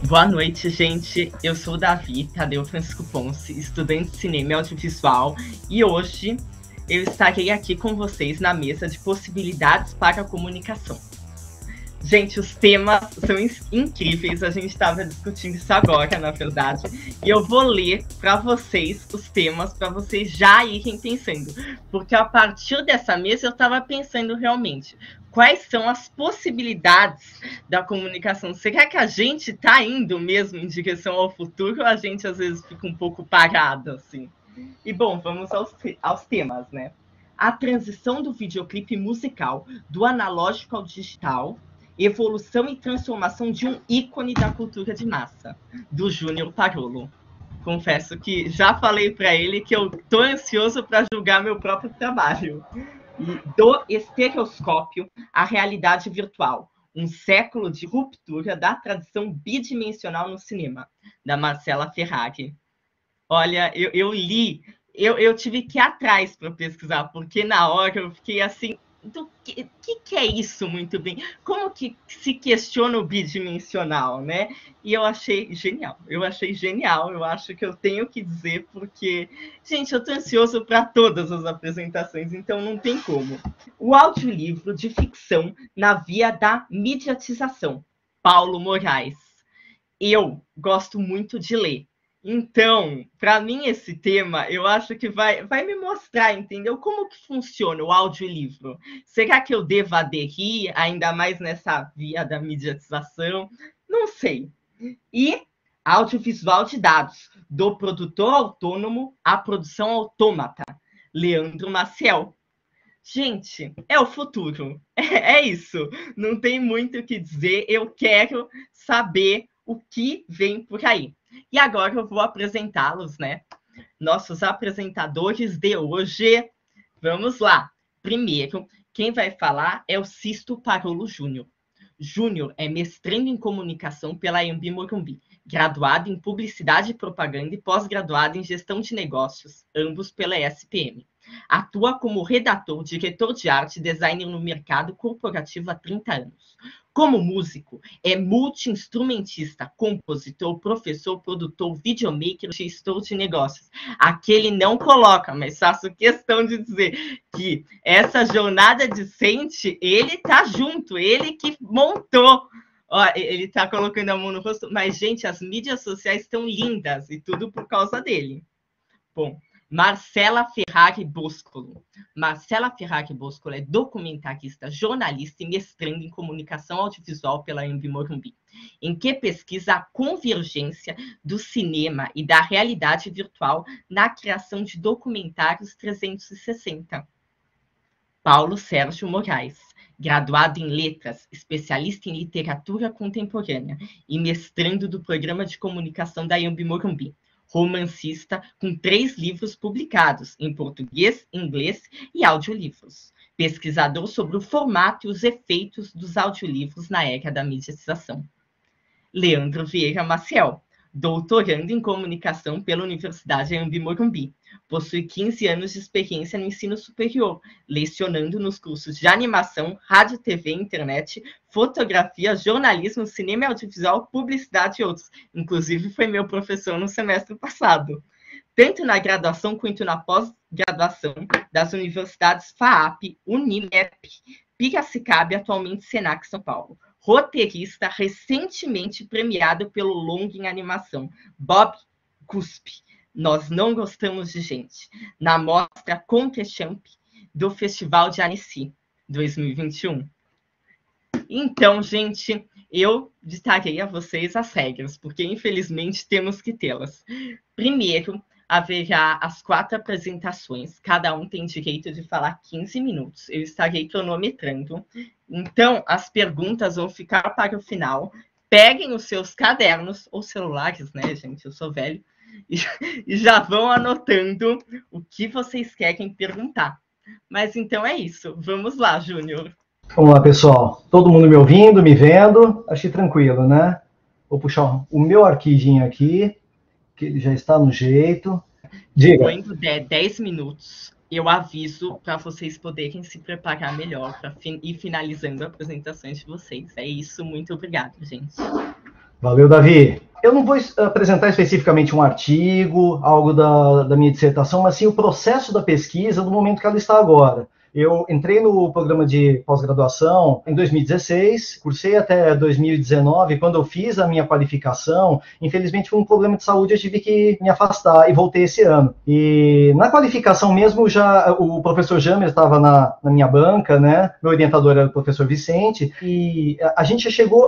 Boa noite, gente. Eu sou o Davi Tadeu Francisco Ponce, estudante de cinema e audiovisual, e hoje eu estarei aqui com vocês na mesa de possibilidades para a comunicação. Gente, os temas são incríveis, a gente estava discutindo isso agora, na verdade, e eu vou ler para vocês os temas, para vocês já irem pensando, porque a partir dessa mesa eu estava pensando realmente, quais são as possibilidades da comunicação? Será que a gente está indo mesmo em direção ao futuro, ou a gente às vezes fica um pouco parado, assim? E bom, vamos aos temas, né? A transição do videoclipe musical, do analógico ao digital, evolução e transformação de um ícone da cultura de massa, do Júnior Parolo. Confesso que já falei para ele que eu estou ansioso para julgar meu próprio trabalho. E do estereoscópio à realidade virtual, um século de ruptura da tradição bidimensional no cinema, da Marcela Ferrari. Olha, eu li, eu tive que ir atrás para pesquisar, porque na hora eu fiquei assim, do que é isso muito bem? Como que se questiona o bidimensional, né? E eu achei genial, eu acho que eu tenho que dizer, porque, gente, eu tô ansioso para todas as apresentações, então não tem como. O audiolivro de ficção na via da mediatização, Paulo Moraes. Eu gosto muito de ler. Então, para mim, esse tema, eu acho que vai me mostrar, entendeu? Como que funciona o audiolivro. Será que eu devo aderir, ainda mais nessa via da mediatização? Não sei. E audiovisual de dados, do produtor autônomo à produção autômata, Leandro Maciel. Gente, é o futuro. É isso. Não tem muito o que dizer. Eu quero saber o que vem por aí. E agora eu vou apresentá-los, né? Nossos apresentadores de hoje. Vamos lá. Primeiro, quem vai falar é o Sisto Parolo Júnior. Júnior é mestrando em comunicação pela Anhembi Morumbi, graduado em publicidade e propaganda e pós-graduado em gestão de negócios, ambos pela ESPM. Atua como redator, diretor de arte e designer no mercado corporativo há 30 anos. Como músico, é multi-instrumentista, compositor, professor, produtor, videomaker, gestor de negócios. Aqui ele não coloca, mas faço questão de dizer que essa jornada decente, ele tá junto, ele que montou. Ó, ele tá colocando a mão no rosto, mas, gente, as mídias sociais estão lindas e tudo por causa dele. Bom, Marcela Ferrari Boscolo. Marcela Ferrari Boscolo é documentarista, jornalista e mestrando em comunicação audiovisual pela Anhembi Morumbi, em que pesquisa a convergência do cinema e da realidade virtual na criação de documentários 360. Paulo Sérgio Moraes, graduado em letras, especialista em literatura contemporânea e mestrando do programa de comunicação da Anhembi Morumbi. Romancista com 3 livros publicados em português, inglês e audiolivros. Pesquisador sobre o formato e os efeitos dos audiolivros na era da mediatização. Leandro Vieira Maciel, doutorando em comunicação pela Universidade Anhembi Morumbi. Possui 15 anos de experiência no ensino superior, lecionando nos cursos de animação, rádio, TV, internet, fotografia, jornalismo, cinema e audiovisual, publicidade e outros. Inclusive, foi meu professor no semestre passado. Tanto na graduação quanto na pós-graduação das universidades FAAP, Unimep, Piracicaba e atualmente Senac São Paulo. Roteirista recentemente premiado pelo longa em animação, Bob Cuspe, Nós Não Gostamos de Gente, na mostra Contrechamp do Festival de Annecy, 2021. Então, gente, eu ditarei a vocês as regras, porque infelizmente temos que tê-las. Primeiro, haverá as 4 apresentações, cada um tem direito de falar 15 minutos. Eu estarei cronometrando. Então, as perguntas vão ficar para o final. Peguem os seus cadernos ou celulares, né, gente? Eu sou velho. E já vão anotando o que vocês querem perguntar. Mas então é isso. Vamos lá, Júnior. Vamos lá, pessoal. Todo mundo me ouvindo, me vendo? Achei tranquilo, né? Vou puxar o meu arquivinho aqui, que ele já está no jeito. Diga. Quando der 10 minutos, eu aviso para vocês poderem se preparar melhor para ir finalizando as apresentações de vocês. É isso, muito obrigado, gente. Valeu, Davi. Eu não vou apresentar especificamente um artigo, algo da minha dissertação, mas sim o processo da pesquisa no momento que ela está agora. Eu entrei no programa de pós-graduação em 2016, cursei até 2019. Quando eu fiz a minha qualificação, infelizmente foi um problema de saúde, eu tive que me afastar e voltei esse ano. E na qualificação mesmo, já o professor Jamer estava na minha banca, né? Meu orientador era o professor Vicente, e a gente já chegou,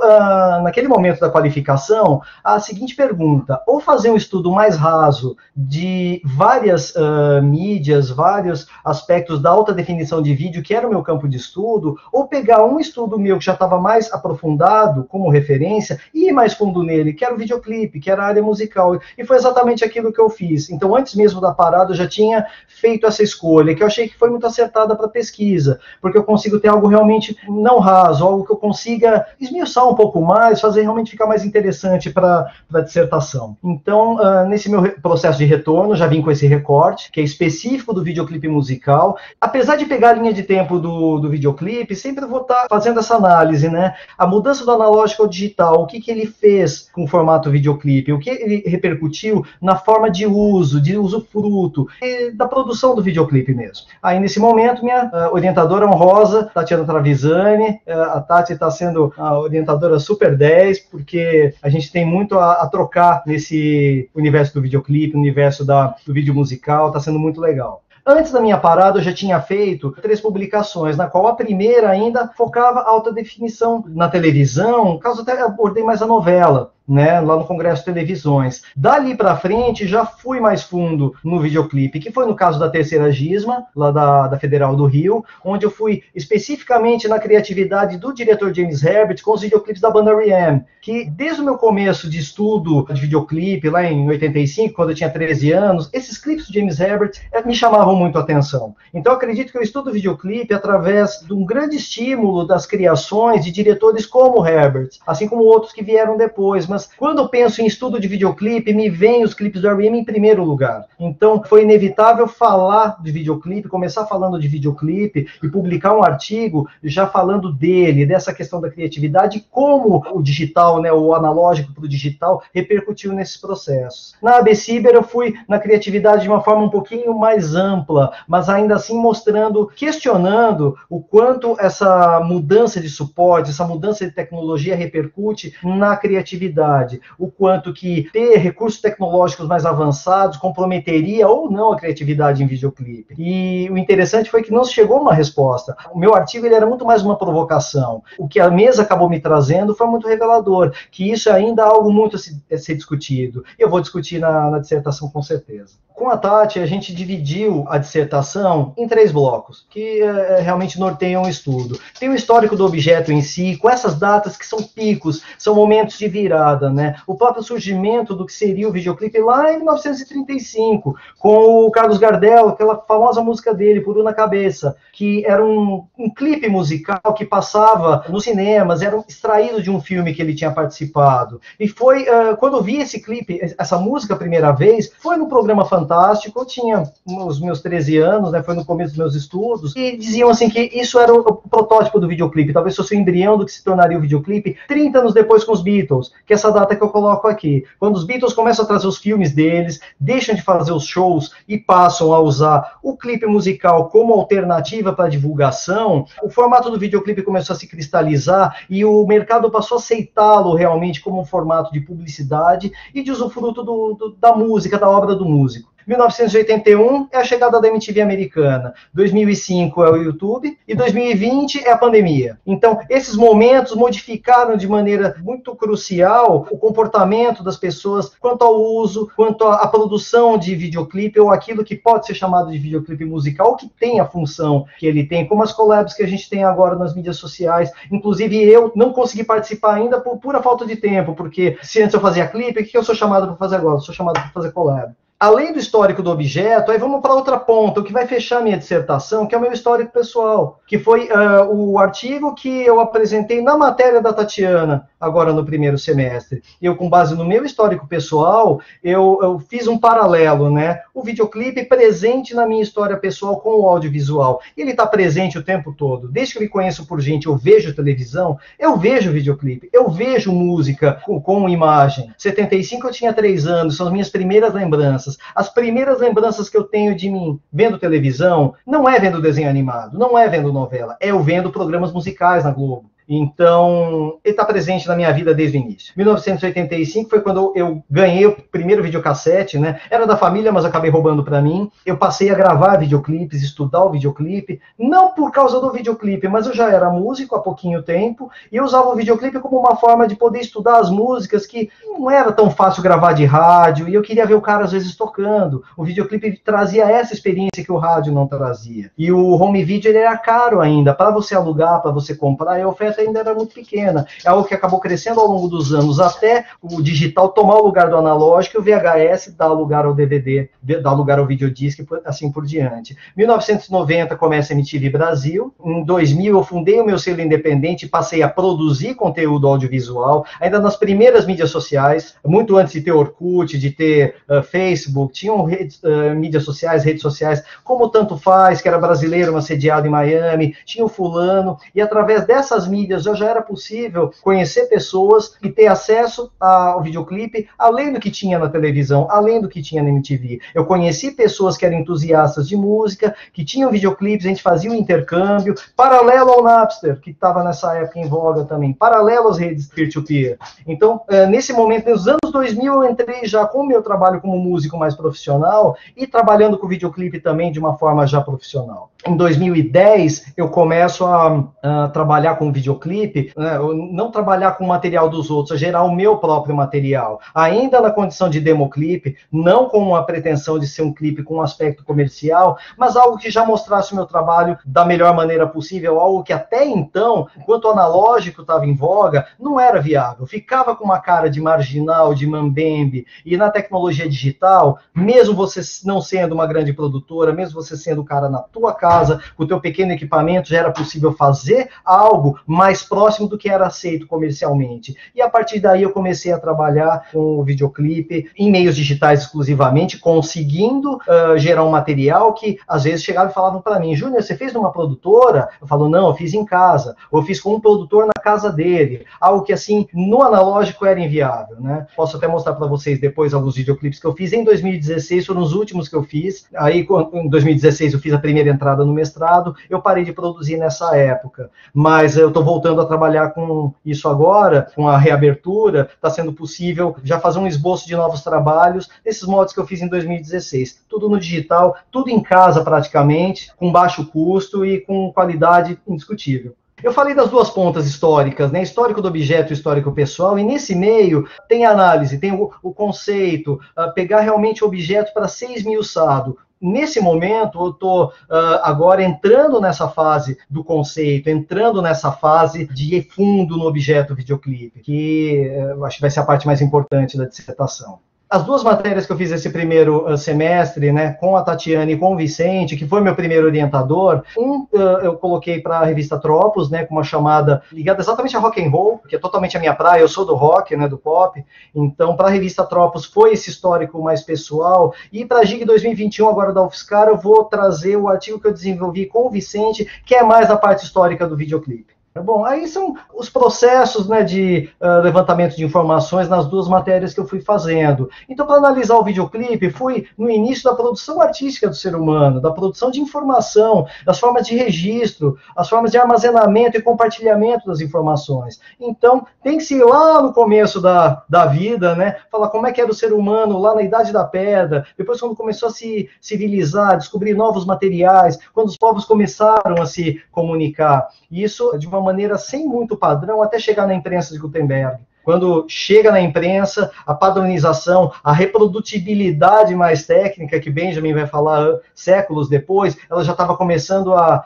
naquele momento da qualificação, à seguinte pergunta: ou fazer um estudo mais raso de várias mídias, vários aspectos da alta definição de vídeo, que era o meu campo de estudo, ou pegar um estudo meu que já estava mais aprofundado como referência e ir mais fundo nele, que era o videoclipe, que era a área musical. E foi exatamente aquilo que eu fiz. Então, antes mesmo da parada, eu já tinha feito essa escolha, que eu achei que foi muito acertada para a pesquisa, porque eu consigo ter algo realmente não raso, algo que eu consiga esmiuçar um pouco mais, fazer realmente ficar mais interessante para a dissertação. Então, nesse meu processo de retorno, já vim com esse recorte, que é específico do videoclipe musical. Apesar de pegar a linha de tempo do videoclipe, sempre vou estar fazendo essa análise, né? A mudança do analógico ao digital, o que ele fez com o formato videoclipe, o que ele repercutiu na forma de usufruto, e da produção do videoclipe mesmo. Aí, nesse momento, minha orientadora honrosa, Tatiana Travisani, a Tati está sendo a orientadora super 10, porque a gente tem muito a trocar nesse universo do videoclipe, no universo do vídeo musical, está sendo muito legal. Antes da minha parada, eu já tinha feito 3 publicações, na qual a primeira ainda focava alta definição na televisão, caso até abordei mais a novela, né, lá no Congresso de Televisões. Dali para frente, já fui mais fundo no videoclipe, que foi no caso da Terceira Gisma, lá da Federal do Rio, onde eu fui especificamente na criatividade do diretor James Herbert com os videoclipes da banda R.E.M., que desde o meu começo de estudo de videoclipe, lá em 85, quando eu tinha 13 anos, esses clipes do James Herbert me chamavam muito a atenção. Então, eu acredito que eu estudo videoclipe através de um grande estímulo das criações de diretores como Herbert, assim como outros que vieram depois, mas quando eu penso em estudo de videoclipe, me vem os clipes do R.E.M. em primeiro lugar. Então, foi inevitável falar de videoclipe, começar falando de videoclipe e publicar um artigo já falando dele, dessa questão da criatividade, como o digital, né, o analógico para o digital, repercutiu nesses processos. Na AB Ciber, eu fui na criatividade de uma forma um pouquinho mais ampla, mas ainda assim mostrando, questionando o quanto essa mudança de suporte, essa mudança de tecnologia repercute na criatividade, o quanto que ter recursos tecnológicos mais avançados comprometeria ou não a criatividade em videoclipe. E o interessante foi que não chegou uma resposta. O meu artigo ele era muito mais uma provocação. O que a mesa acabou me trazendo foi muito revelador, que isso ainda é algo muito a ser discutido. Eu vou discutir na dissertação com certeza. Com a Tati, a gente dividiu a dissertação em 3 blocos, que realmente norteiam o estudo. Tem o histórico do objeto em si, com essas datas que são picos, são momentos de virada, né? O próprio surgimento do que seria o videoclipe lá em 1935, com o Carlos Gardel, aquela famosa música dele, Por Una Cabeça, que era um clipe musical que passava nos cinemas, era extraído de um filme que ele tinha participado. E foi, quando eu vi esse clipe, essa música a primeira vez, foi no programa Fantástico. Eu tinha os meus 13 anos, né, foi no começo dos meus estudos, e diziam assim que isso era o protótipo do videoclipe, talvez fosse o embrião do que se tornaria o videoclipe 30 anos depois com os Beatles, que é essa data que eu coloco aqui. Quando os Beatles começam a trazer os filmes deles, deixam de fazer os shows e passam a usar o clipe musical como alternativa para divulgação, o formato do videoclipe começou a se cristalizar e o mercado passou a aceitá-lo realmente como um formato de publicidade e de usufruto da música, da obra do músico. 1981 é a chegada da MTV americana, 2005 é o YouTube e 2020 é a pandemia. Então, esses momentos modificaram de maneira muito crucial o comportamento das pessoas quanto ao uso, quanto à produção de videoclipe ou aquilo que pode ser chamado de videoclipe musical, que tem a função que ele tem, como as collabs que a gente tem agora nas mídias sociais. Inclusive, eu não consegui participar ainda por pura falta de tempo, porque se antes eu fazia clipe, o que eu sou chamado para fazer agora? Eu sou chamado para fazer collab. Além do histórico do objeto, aí vamos para outra ponta, o que vai fechar a minha dissertação, que é o meu histórico pessoal, que foi o artigo que eu apresentei na matéria da Tatiana, agora no primeiro semestre. Eu, com base no meu histórico pessoal, eu fiz um paralelo, né? O videoclipe presente na minha história pessoal com o audiovisual. Ele está presente o tempo todo. Desde que eu me conheço por gente, eu vejo televisão, eu vejo videoclipe, eu vejo música com imagem. 75 eu tinha 3 anos, são as minhas primeiras lembranças. As primeiras lembranças que eu tenho de mim vendo televisão, não é vendo desenho animado, não é vendo novela, é eu vendo programas musicais na Globo. Então, ele está presente na minha vida desde o início. 1985 foi quando eu ganhei o primeiro videocassete, né? Era da família, mas acabei roubando para mim. Eu passei a gravar videoclipes, estudar o videoclipe, não por causa do videoclipe, mas eu já era músico há pouquinho tempo, e eu usava o videoclipe como uma forma de poder estudar as músicas, que não era tão fácil gravar de rádio, e eu queria ver o cara às vezes tocando. O videoclipe trazia essa experiência que o rádio não trazia. E o home video ele era caro ainda, para você alugar, para você comprar, e a oferta ainda era muito pequena. É algo que acabou crescendo ao longo dos anos, até o digital tomar o lugar do analógico, e o VHS dar lugar ao DVD, dar lugar ao videodisc, assim por diante. 1990 começa a MTV Brasil. Em 2000 eu fundei o meu selo independente e passei a produzir conteúdo audiovisual, ainda nas primeiras mídias sociais, muito antes de ter Orkut, de ter Facebook, tinham mídias sociais, redes sociais, como Tanto Faz, que era brasileiro, mas sediado em Miami, tinha o Fulano, e através dessas mídias já era possível conhecer pessoas e ter acesso ao videoclipe, além do que tinha na televisão, além do que tinha na MTV. Eu conheci pessoas que eram entusiastas de música, que tinham videoclipes, a gente fazia um intercâmbio, paralelo ao Napster, que estava nessa época em voga também, paralelo às redes peer-to-peer. Então, nesse momento, nos anos 2000, eu entrei já com o meu trabalho como músico mais profissional e trabalhando com videoclipe também de uma forma já profissional. Em 2010, eu começo a trabalhar com videoclipe, né, não trabalhar com o material dos outros, a gerar o meu próprio material. Ainda na condição de democlipe, não com a pretensão de ser um clipe com um aspecto comercial, mas algo que já mostrasse o meu trabalho da melhor maneira possível, algo que até então, enquanto o analógico estava em voga, não era viável. Ficava com uma cara de marginal, de mambembe, e na tecnologia digital, mesmo você não sendo uma grande produtora, mesmo você sendo o cara na tua casa, com o teu pequeno equipamento, já era possível fazer algo mais próximo do que era aceito comercialmente. E a partir daí eu comecei a trabalhar com o videoclipe em meios digitais exclusivamente, conseguindo gerar um material que às vezes chegavam e falavam para mim: Júnior, você fez numa produtora? Eu falo: não, eu fiz em casa, ou eu fiz com um produtor na casa dele, algo que assim, no analógico era inviável, né? Posso até mostrar para vocês depois alguns videoclipes que eu fiz em 2016, foram os últimos que eu fiz. Aí em 2016 eu fiz a primeira entrada no mestrado, eu parei de produzir nessa época, mas eu estou voltando a trabalhar com isso agora, com a reabertura, está sendo possível já fazer um esboço de novos trabalhos, desses modos que eu fiz em 2016. Tudo no digital, tudo em casa praticamente, com baixo custo e com qualidade indiscutível. Eu falei das duas pontas históricas, né? Histórico do objeto e histórico pessoal, e nesse meio tem análise, tem o conceito, pegar realmente o objeto para ser esmiuçado. Nesse momento, eu estou agora entrando nessa fase do conceito, entrando nessa fase de ir fundo no objeto videoclipe, que eu acho que vai ser a parte mais importante da dissertação. As duas matérias que eu fiz esse primeiro semestre, né, com a Tatiana e com o Vicente, que foi meu primeiro orientador, eu coloquei para a revista Tropos, né, com uma chamada ligada exatamente a rock and roll, que é totalmente a minha praia, eu sou do rock, né, do pop, então para a revista Tropos foi esse histórico mais pessoal, e para a GIG 2021, agora da UFSCar, eu vou trazer o artigo que eu desenvolvi com o Vicente, que é mais a parte histórica do videoclipe. Bom, aí são os processos, né, de levantamento de informações nas duas matérias que eu fui fazendo. Então, para analisar o videoclipe, fui no início da produção artística do ser humano, da produção de informação, das formas de registro, as formas de armazenamento e compartilhamento das informações. Então, tem que se ir lá no começo da vida, né, falar como é que era o ser humano lá na Idade da Pedra, depois quando começou a se civilizar, descobrir novos materiais, quando os povos começaram a se comunicar. Isso de uma maneira sem muito padrão, até chegar na imprensa de Gutenberg. Quando chega na imprensa, a padronização, a reprodutibilidade mais técnica, que Benjamin vai falar séculos depois, ela já estava começando a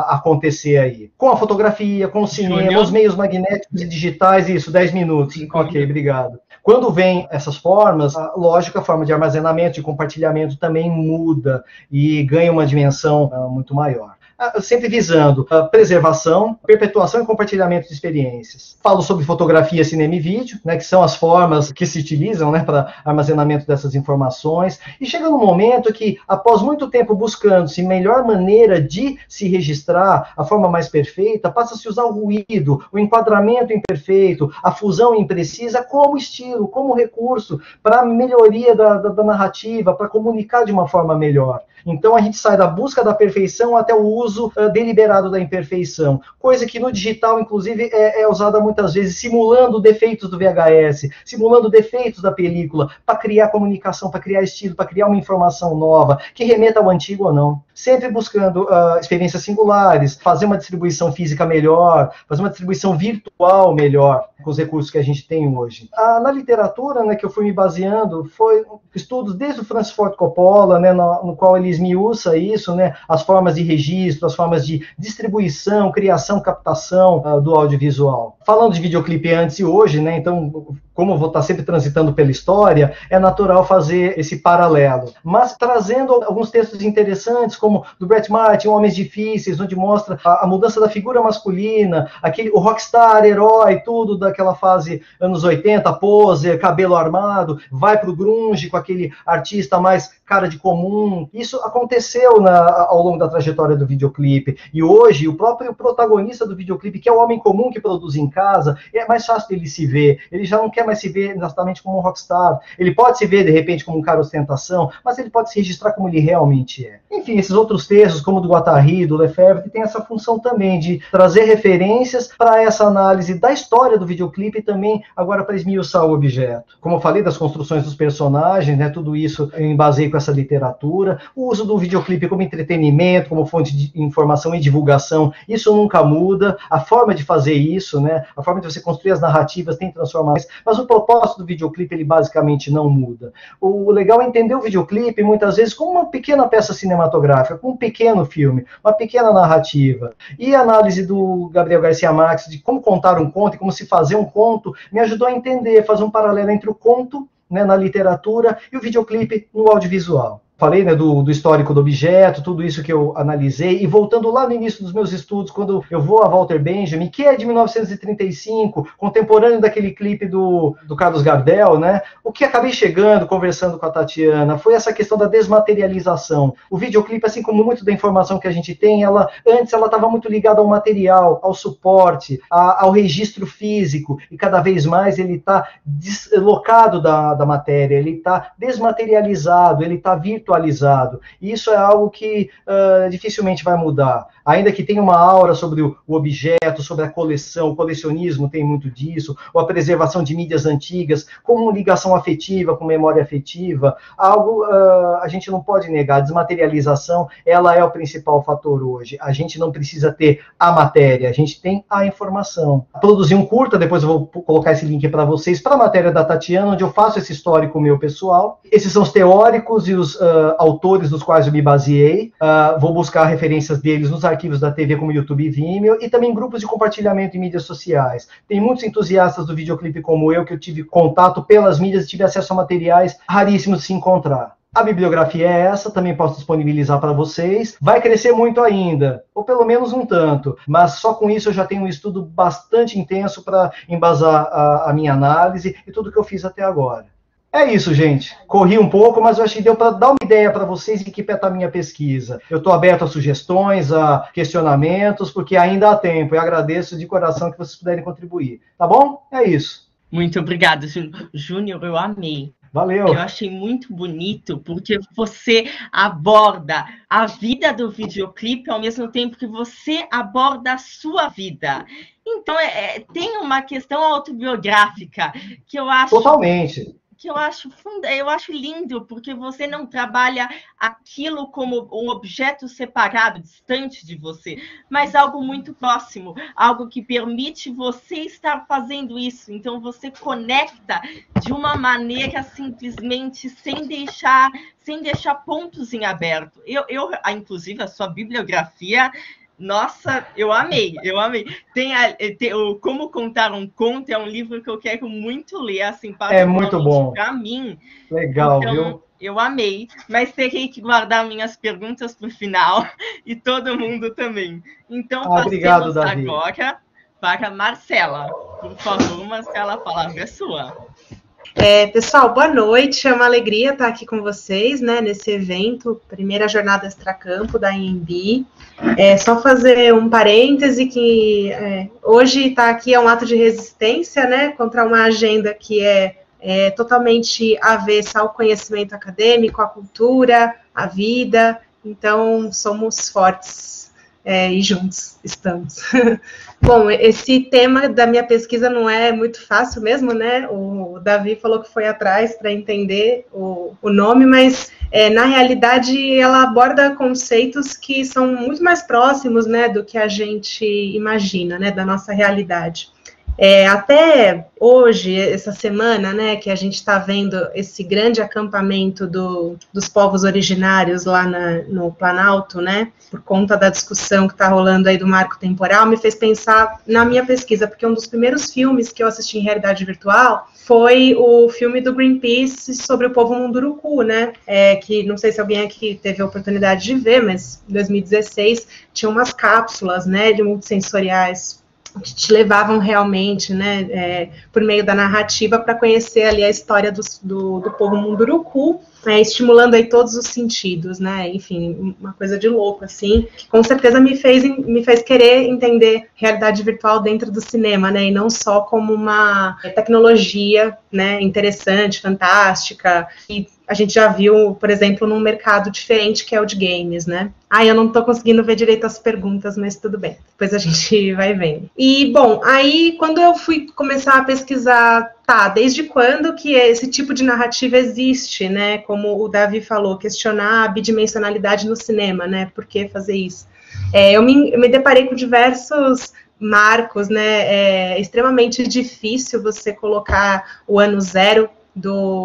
acontecer aí. Com a fotografia, com o cinema, os meios magnéticos e digitais, isso, 10 minutos. Ok, obrigado. Quando vem essas formas, lógico, a forma de armazenamento, de compartilhamento também muda e ganha uma dimensão muito maior. Sempre visando a preservação, perpetuação e compartilhamento de experiências. Falo sobre fotografia, cinema e vídeo, né, que são as formas que se utilizam, né, para armazenamento dessas informações. E chega num momento que, após muito tempo buscando-se melhor maneira de se registrar, a forma mais perfeita, passa-se a usar o ruído, o enquadramento imperfeito, a fusão imprecisa como estilo, como recurso para a melhoria da narrativa, para comunicar de uma forma melhor. Então a gente sai da busca da perfeição até o uso deliberado da imperfeição, coisa que no digital, inclusive, é usada muitas vezes, simulando defeitos do VHS, simulando defeitos da película, para criar comunicação, para criar estilo, para criar uma informação nova, que remeta ao antigo ou não. Sempre buscando experiências singulares, fazer uma distribuição física melhor, fazer uma distribuição virtual melhor, com os recursos que a gente tem hoje. Na literatura, né, que eu fui me baseando, foi estudos desde o Francis Ford Coppola, né, no qual ele esmiuça isso, né, as formas de registro, as formas de distribuição, criação, captação do audiovisual. Falando de videoclipe antes e hoje, né, então, como eu vou estar sempre transitando pela história, é natural fazer esse paralelo. Mas trazendo alguns textos interessantes, como do Bret Martin, Homens Difíceis, onde mostra a mudança da figura masculina, o rockstar, herói, tudo daquela fase anos 80, poser, cabelo armado, vai para o grunge com aquele artista mais cara de comum. Isso aconteceu ao longo da trajetória do videoclipe. E hoje, o próprio protagonista do videoclipe, que é o homem comum que produz em casa, é mais fácil dele se ver. Ele já não quer mais se ver exatamente como um rockstar. Ele pode se ver, de repente, como um cara ostentação, mas ele pode se registrar como ele realmente é. Enfim, esses outros textos, como o do Guattari, do Lefebvre, tem essa função também de trazer referências para essa análise da história do videoclipe e também agora para esmiuçar o objeto. Como eu falei, das construções dos personagens, né, tudo isso eu embasei com essa literatura, o uso do videoclipe como entretenimento, como fonte de informação e divulgação, isso nunca muda, a forma de fazer isso, né, a forma de você construir as narrativas tem transformações, mas o propósito do videoclipe, ele basicamente não muda. O legal é entender o videoclipe, muitas vezes, como uma pequena peça cinematográfica, como um pequeno filme, uma pequena narrativa. E a análise do Gabriel Garcia Marques de como contar um conto e como se fazer um conto, me ajudou a entender, fazer um paralelo entre o conto, né, na literatura e o videoclipe no audiovisual. Falei, né, do histórico do objeto, tudo isso que eu analisei, e voltando lá no início dos meus estudos, quando eu vou a Walter Benjamin, que é de 1935, contemporâneo daquele clipe do Carlos Gardel, né, o que acabei chegando, conversando com a Tatiana, foi essa questão da desmaterialização. O videoclipe, assim como muito da informação que a gente tem, antes ela estava muito ligada ao material, ao suporte, ao registro físico, e cada vez mais ele está deslocado da matéria, ele está desmaterializado, ele está virtualizado. E isso é algo que dificilmente vai mudar. Ainda que tenha uma aura sobre o objeto, sobre a coleção, o colecionismo tem muito disso, ou a preservação de mídias antigas, como ligação afetiva, com memória afetiva, algo a gente não pode negar. A desmaterialização, ela é o principal fator hoje. A gente não precisa ter a matéria, a gente tem a informação. Produzi um curta, depois eu vou colocar esse link para vocês, para a matéria da Tatiana, onde eu faço esse histórico meu pessoal. Esses são os teóricos e os autores dos quais eu me baseei. Vou buscar referências deles nos arquivos da TV como YouTube e Vimeo, e também grupos de compartilhamento em mídias sociais. Tem muitos entusiastas do videoclipe como eu, que eu tive contato pelas mídias e tive acesso a materiais raríssimos de se encontrar. A bibliografia é essa, também posso disponibilizar para vocês. Vai crescer muito ainda, ou pelo menos um tanto, mas só com isso eu já tenho um estudo bastante intenso para embasar a minha análise e tudo que eu fiz até agora. É isso, gente. Corri um pouco, mas eu acho que deu para dar uma ideia para vocês em que pé está a minha pesquisa. Eu estou aberto a sugestões, a questionamentos, porque ainda há tempo. Eu agradeço de coração que vocês puderem contribuir. Tá bom? É isso. Muito obrigada, Júnior. Eu amei. Valeu. Eu achei muito bonito, porque você aborda a vida do videoclipe ao mesmo tempo que você aborda a sua vida. Então, tem uma questão autobiográfica que eu acho... Totalmente. Que eu acho lindo, porque você não trabalha aquilo como um objeto separado, distante de você, mas algo muito próximo, algo que permite você estar fazendo isso. Então, você conecta de uma maneira simplesmente sem deixar pontos em aberto. Inclusive, a sua bibliografia Nossa, eu amei, eu amei. O Como Contar um Conto é um livro que eu quero muito ler, assim, É muito particularmente bom. para mim. Legal, Então, viu? eu amei, mas terei que guardar minhas perguntas para o final e todo mundo também. Então, Ah, obrigado, passemos Davi. agora para Marcela. Por favor, Marcela, a palavra é sua. Pessoal, boa noite. É uma alegria estar aqui com vocês, né, nesse evento, primeira jornada extracampo da IMB. Só fazer um parêntese que hoje estar aqui é um ato de resistência, né, contra uma agenda que é totalmente avessa ao conhecimento acadêmico, à cultura, à vida. Então, somos fortes e juntos estamos. Bom, esse tema da minha pesquisa não é muito fácil mesmo, né? O Davi falou que foi atrás para entender o nome, mas na realidade ela aborda conceitos que são muito mais próximos, né, do que a gente imagina, né, da nossa realidade. Até hoje, essa semana, né, que a gente está vendo esse grande acampamento dos povos originários lá no Planalto, né, por conta da discussão que está rolando aí do marco temporal, me fez pensar na minha pesquisa, porque um dos primeiros filmes que eu assisti em realidade virtual foi o filme do Greenpeace sobre o povo Munduruku, né, que não sei se alguém aqui teve a oportunidade de ver, mas em 2016 tinha umas cápsulas, né, de multissensoriais que te levavam realmente, né, por meio da narrativa, para conhecer ali a história do povo Munduruku, estimulando aí todos os sentidos, né, enfim, uma coisa de louco, assim, que com certeza me fez querer entender realidade virtual dentro do cinema, né, e não só como uma tecnologia, né, interessante, fantástica, e a gente já viu, por exemplo, num mercado diferente que é o de games, né? Eu não estou conseguindo ver direito as perguntas, mas tudo bem. Depois a gente vai vendo. E, bom, aí quando eu fui começar a pesquisar, desde quando que esse tipo de narrativa existe, né? Como o Davi falou, questionar a bidimensionalidade no cinema, né? Por que fazer isso? Eu me deparei com diversos marcos, né? É extremamente difícil você colocar o ano zero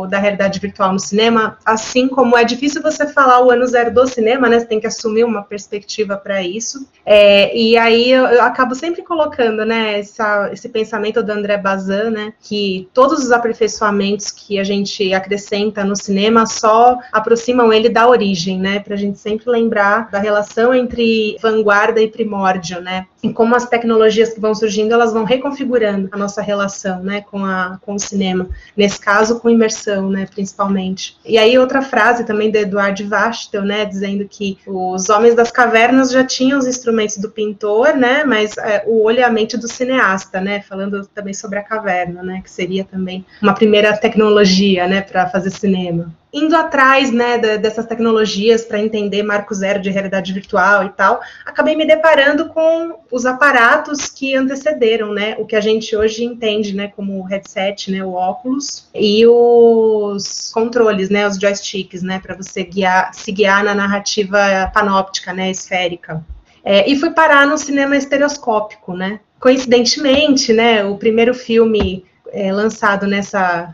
da realidade virtual no cinema, assim como é difícil você falar o ano zero do cinema, né? Você tem que assumir uma perspectiva para isso. E aí eu acabo sempre colocando, né, esse pensamento do André Bazin, né, que todos os aperfeiçoamentos que a gente acrescenta no cinema só aproximam ele da origem, né? Para a gente sempre lembrar da relação entre vanguarda e primórdio, né? E como as tecnologias que vão surgindo, elas vão reconfigurando a nossa relação, né, com o cinema. Nesse caso, com imersão, né, principalmente. E aí outra frase também do Eduard Wastel, né, dizendo que os homens das cavernas já tinham os instrumentos do pintor, né, mas o olho e a mente do cineasta, né, falando também sobre a caverna, né, que seria também uma primeira tecnologia, né, para fazer cinema. Indo atrás, né, dessas tecnologias para entender marco zero de realidade virtual e tal, acabei me deparando com os aparatos que antecederam, né, o que a gente hoje entende, né, como o headset, né, o óculos, e os controles, né, os joysticks, né, para você se guiar na narrativa panóptica, né, esférica. E fui parar no cinema estereoscópico, né. Coincidentemente, né, o primeiro filme lançado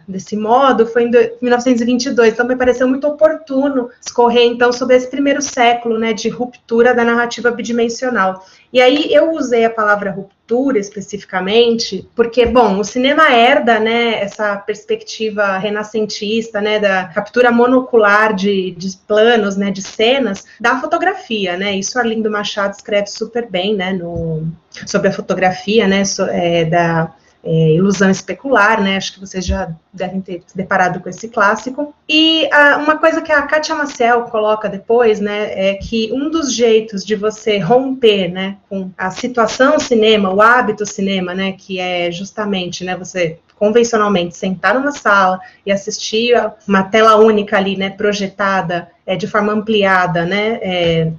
desse modo foi em 1922, então me pareceu muito oportuno escorrer então sobre esse primeiro século, né, de ruptura da narrativa bidimensional. E aí eu usei a palavra ruptura especificamente, porque, bom, o cinema herda, né, essa perspectiva renascentista, né, da captura monocular de planos, né, de cenas, da fotografia, né, isso Arlindo Machado escreve super bem, né, sobre a fotografia, né, da Ilusão Especular, né? Acho que vocês já devem ter se deparado com esse clássico. E uma coisa que a Kátia Maciel coloca depois, né, é que um dos jeitos de você romper, né, com a situação cinema, o hábito cinema, né, que é justamente, né, você convencionalmente sentar numa sala e assistir uma tela única ali, né, projetada de forma ampliada, né,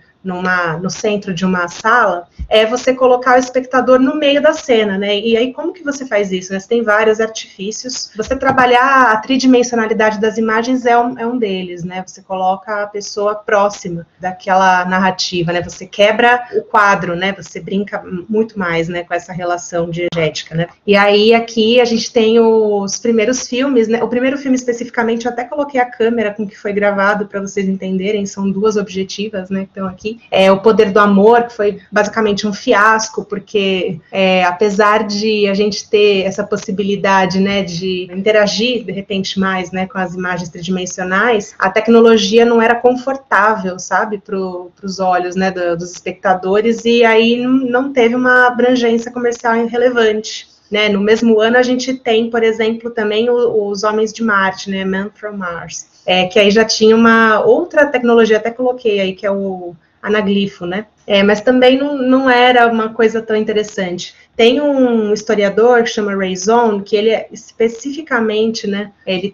no centro de uma sala, é você colocar o espectador no meio da cena, né? E aí, como que você faz isso? Né? Você tem vários artifícios. Você trabalhar a tridimensionalidade das imagens é um deles, né? Você coloca a pessoa próxima daquela narrativa, né? Você quebra o quadro, né? Você brinca muito mais, né, com essa relação diegética, né? E aí, aqui, a gente tem os primeiros filmes, né? O primeiro filme, especificamente, eu até coloquei a câmera com que foi gravado para vocês entenderem, são duas objetivas, né, que estão aqui. Barbie, O Poder do Amor, que foi basicamente um fiasco, porque apesar de a gente ter essa possibilidade, né, de interagir, de repente, mais, né, com as imagens tridimensionais, a tecnologia não era confortável, sabe, para os olhos, né, dos espectadores, e aí não teve uma abrangência comercial relevante. Né, no mesmo ano a gente tem, por exemplo, também os Homens de Marte, né, Man from Mars, que aí já tinha uma outra tecnologia, até coloquei aí, que é o anaglifo, né, mas também não era uma coisa tão interessante. Tem um historiador que chama Ray Zone, que ele especificamente, né, ele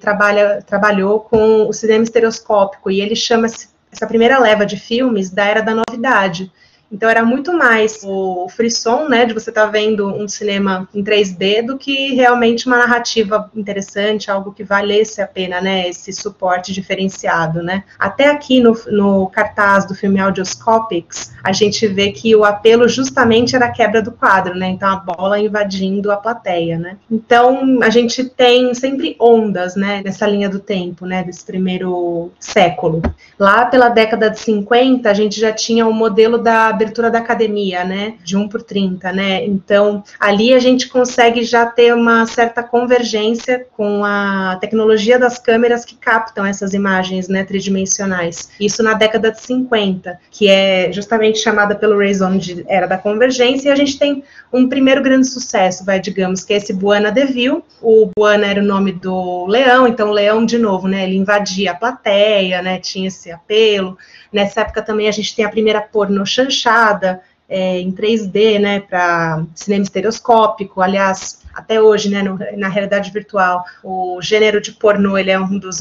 trabalhou com o cinema estereoscópico, e ele chama essa primeira leva de filmes da Era da Novidade. Então, era muito mais o frisson, né, de você estar vendo um cinema em 3D do que realmente uma narrativa interessante, algo que valesse a pena, né, esse suporte diferenciado, né. Até aqui no cartaz do filme Audioscopics, a gente vê que o apelo justamente era a quebra do quadro, né, então a bola invadindo a plateia, né. Então, a gente tem sempre ondas, né, nessa linha do tempo, né, desse primeiro século. Lá pela década de 50, a gente já tinha o modelo da abertura da academia, né, de 1:30, né, então ali a gente consegue já ter uma certa convergência com a tecnologia das câmeras que captam essas imagens, né, tridimensionais, isso na década de 50, que é justamente chamada pelo Ray Zone de Era da Convergência, e a gente tem um primeiro grande sucesso, digamos, que é esse Buana Deville. O Buana era o nome do leão, então o leão, de novo, né, ele invadia a plateia, né, tinha esse apelo. Nessa época também a gente tem a primeira porno chanchada, em 3D, né, para cinema estereoscópico. Aliás, até hoje, né, na realidade virtual, o gênero de pornô, ele é um dos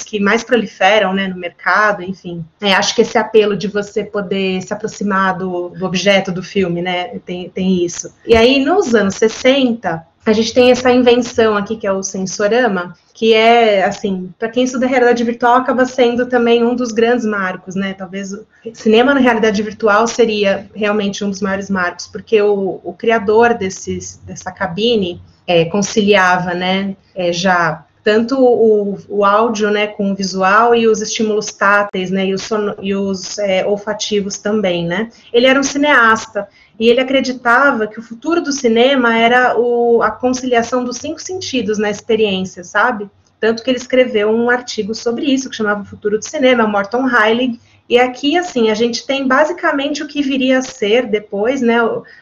que mais proliferam, né, no mercado, enfim. Acho que esse apelo de você poder se aproximar do objeto do filme, né, tem isso. E aí, nos anos 60, a gente tem essa invenção aqui, que é o Sensorama, que é, assim, para quem estuda realidade virtual, acaba sendo também um dos grandes marcos, né? Talvez o cinema na realidade virtual seria realmente um dos maiores marcos, porque o criador dessa cabine conciliava, né, já tanto o áudio, né, com o visual, e os estímulos táteis, né, e os olfativos também, né. Ele era um cineasta, e ele acreditava que o futuro do cinema era a conciliação dos 5 sentidos na experiência, sabe? Tanto que ele escreveu um artigo sobre isso, que chamava O Futuro do Cinema, Morton Heilig, e aqui, assim, a gente tem basicamente o que viria a ser depois, né,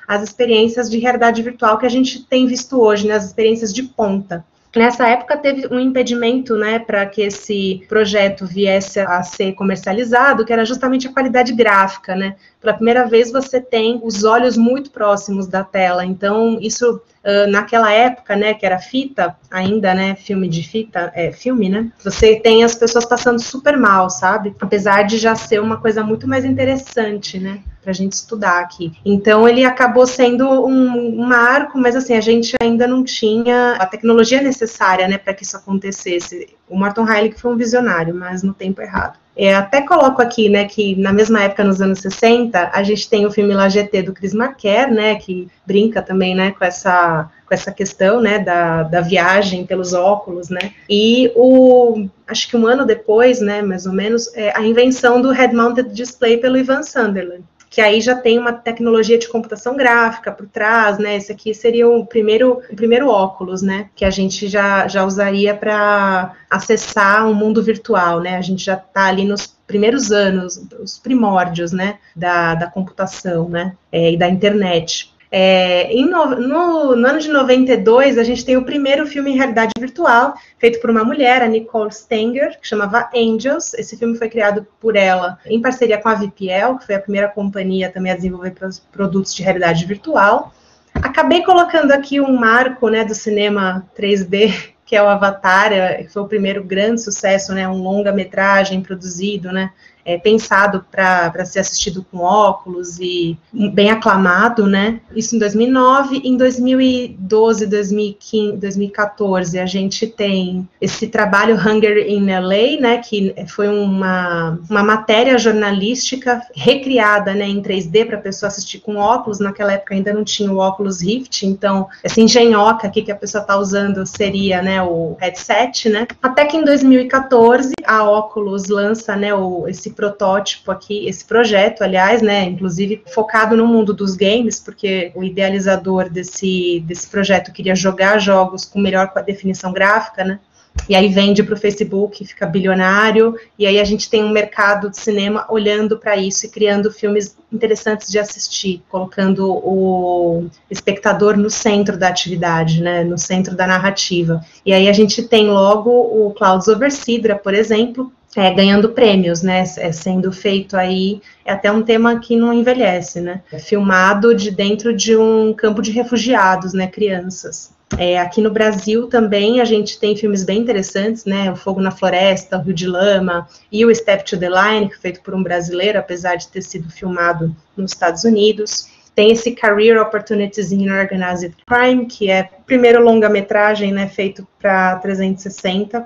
as experiências de realidade virtual que a gente tem visto hoje, né, as experiências de ponta. Nessa época teve um impedimento, né, para que esse projeto viesse a ser comercializado, que era justamente a qualidade gráfica, né. Pela primeira vez você tem os olhos muito próximos da tela, então isso naquela época, né, que era fita ainda, né, filme de fita, filme, né, você tem as pessoas passando super mal, sabe, apesar de já ser uma coisa muito mais interessante, né, para a gente estudar aqui. Então ele acabou sendo um marco, mas assim, a gente ainda não tinha a tecnologia necessária, né, para que isso acontecesse. O Morton Heilig foi um visionário, mas no tempo errado. Até coloco aqui, né, que na mesma época, nos anos 60, a gente tem o filme La Jetée, do Chris Marker, né, que brinca também, né, com essa questão, né, da viagem pelos óculos, né, e acho que um ano depois, né, mais ou menos, a invenção do Head-Mounted Display pelo Ivan Sunderland, que aí já tem uma tecnologia de computação gráfica por trás, né, esse aqui seria o primeiro óculos, né, que a gente já usaria para acessar um mundo virtual, né, a gente já está ali nos primeiros anos, os primórdios, né, da computação, né, e da internet. No ano de 92, a gente tem o primeiro filme em realidade virtual, feito por uma mulher, a Nicole Stenger, que chamava Angels. Esse filme foi criado por ela em parceria com a VPL, que foi a primeira companhia também a desenvolver produtos de realidade virtual. Acabei colocando aqui um marco, né, do cinema 3D, que é o Avatar, que foi o primeiro grande sucesso, né, um longa-metragem produzido, né, pensado para ser assistido com óculos e bem aclamado, né? Isso em 2009. Em 2012, 2015, 2014, a gente tem esse trabalho Hunger in LA, né? Que foi uma matéria jornalística recriada, né, em 3D para a pessoa assistir com óculos. Naquela época ainda não tinha o óculos Rift, então essa engenhoca aqui que a pessoa está usando seria, né, o headset, né? Até que em 2014 a Oculus lança, né, esse protótipo aqui, esse projeto, aliás, né, inclusive focado no mundo dos games, porque o idealizador desse projeto queria jogar jogos com melhor definição gráfica, né? E aí vende para o Facebook, fica bilionário, e aí a gente tem um mercado de cinema olhando para isso e criando filmes interessantes de assistir, colocando o espectador no centro da atividade, né, no centro da narrativa. E aí a gente tem logo o Clouds Over Sidra, por exemplo, ganhando prêmios, né, sendo feito aí, é até um tema que não envelhece, né, é filmado de dentro de um campo de refugiados, né, crianças. Aqui no Brasil também a gente tem filmes bem interessantes, né, O Fogo na Floresta, O Rio de Lama e o Step to the Line, feito por um brasileiro, apesar de ter sido filmado nos Estados Unidos. Tem esse Career Opportunities in Organized Crime, que é o primeiro longa-metragem, né, feito para 360,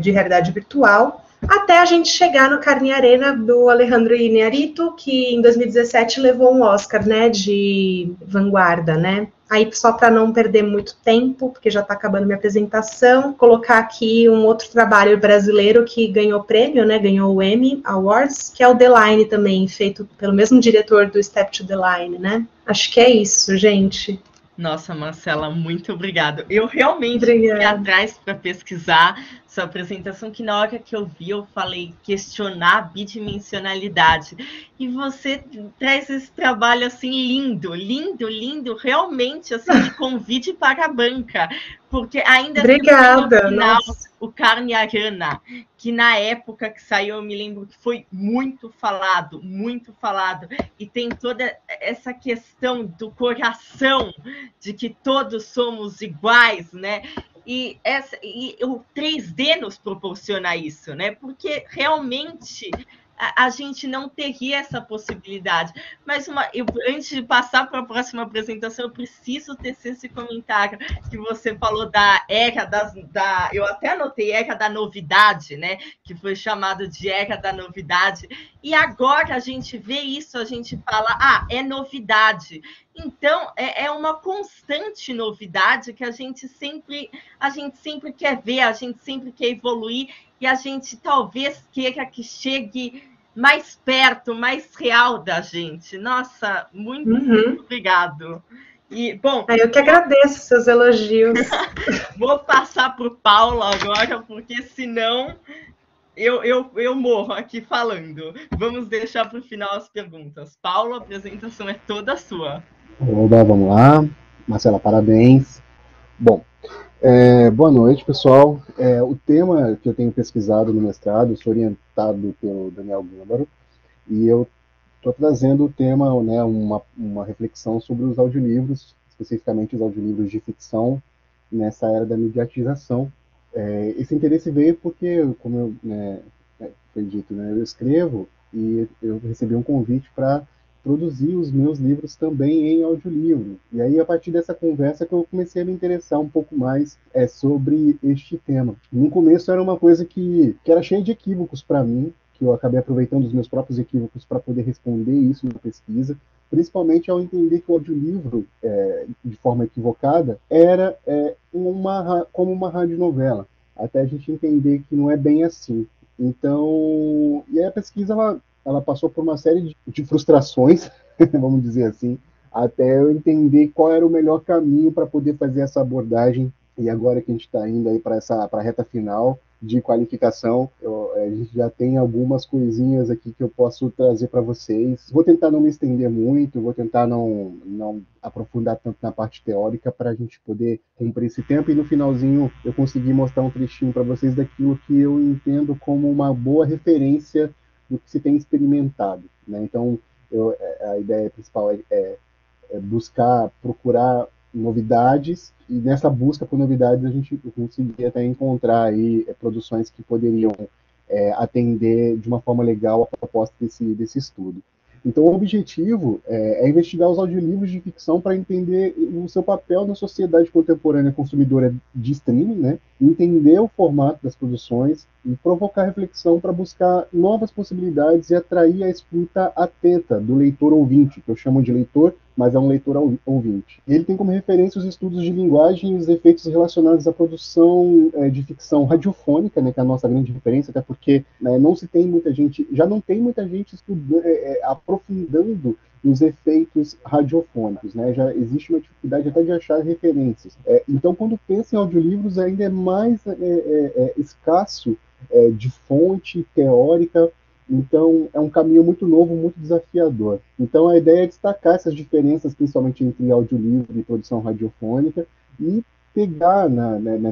de realidade virtual, até a gente chegar no Carne Arena do Alejandro Iñárritu, que em 2017 levou um Oscar, né, de vanguarda, né. Aí, só para não perder muito tempo, porque já está acabando minha apresentação, colocar aqui um outro trabalho brasileiro que ganhou prêmio, né, ganhou o Emmy Awards, que é o The Line também, feito pelo mesmo diretor do Step to the Line, né. Acho que é isso, gente. Nossa, Marcela, muito obrigado. Eu realmente fui atrás para pesquisar sua apresentação, que na hora que eu vi, eu falei questionar a bidimensionalidade. E você traz esse trabalho assim lindo, lindo, lindo, realmente assim, de convite para a banca. Porque ainda obrigada, no final, o Carne Arena, que na época que saiu, eu me lembro que foi muito falado, e tem toda essa questão do coração, de que todos somos iguais, né? E o 3D nos proporciona isso, né? Porque realmente a gente não teria essa possibilidade. Mas antes de passar para a próxima apresentação, eu preciso tecer esse comentário que você falou da era eu até anotei era da novidade, né? Que foi chamado de era da novidade. E agora a gente vê isso, a gente fala, é novidade. Então, é uma constante novidade que a gente sempre quer ver, a gente sempre quer evoluir, e a gente talvez queira que chegue mais perto, mais real da gente. Nossa, muito obrigado. E, bom, eu que agradeço seus elogios. Vou passar para o Paulo agora, porque senão eu morro aqui falando. Vamos deixar para o final as perguntas. Paulo, a apresentação é toda sua. Oba, vamos lá. Marcela, parabéns. Bom, boa noite, pessoal. O tema que eu tenho pesquisado no mestrado, eu sou orientado pelo Daniel Gâmbaro, e eu estou trazendo o tema, né, uma reflexão sobre os audiolivros, especificamente os audiolivros de ficção, nessa era da mediatização. Esse interesse veio porque, como foi dito, né, eu escrevo e eu recebi um convite para produzir os meus livros também em audiolivro. E aí, a partir dessa conversa, que eu comecei a me interessar um pouco mais sobre este tema. No começo era uma coisa que era cheia de equívocos para mim, que eu acabei aproveitando os meus próprios equívocos para poder responder isso na pesquisa, principalmente ao entender que o audiolivro, de forma equivocada, era como uma radionovela, até a gente entender que não é bem assim. Então, e aí a pesquisa, ela passou por uma série de frustrações, vamos dizer assim, até eu entender qual era o melhor caminho para poder fazer essa abordagem. E agora que a gente está indo aí para a reta final de qualificação, a gente já tem algumas coisinhas aqui que eu posso trazer para vocês. Vou tentar não me estender muito, vou tentar não aprofundar tanto na parte teórica para a gente poder cumprir esse tempo, e no finalzinho eu conseguir mostrar um trechinho para vocês daquilo que eu entendo como uma boa referência do que se tem experimentado, né? Então, a ideia principal é procurar novidades, e nessa busca por novidades a gente conseguia até encontrar aí produções que poderiam atender de uma forma legal a proposta desse estudo. Então, o objetivo é investigar os audiolivros de ficção para entender o seu papel na sociedade contemporânea consumidora de streaming, né? Entender o formato das produções e provocar reflexão para buscar novas possibilidades e atrair a escuta atenta do leitor ouvinte, que eu chamo de leitor mas é um leitor ouvinte. E ele tem como referência os estudos de linguagem e os efeitos relacionados à produção de ficção radiofônica, né, que é a nossa grande referência, até porque, né, já não tem muita gente estudando, aprofundando os efeitos radiofônicos, né? Já existe uma dificuldade até de achar referências. Então, quando pensa em audiolivros, ainda é mais escasso de fonte teórica. Então, é um caminho muito novo, muito desafiador. Então, a ideia é destacar essas diferenças, principalmente entre audiolivro e produção radiofônica, e pegar,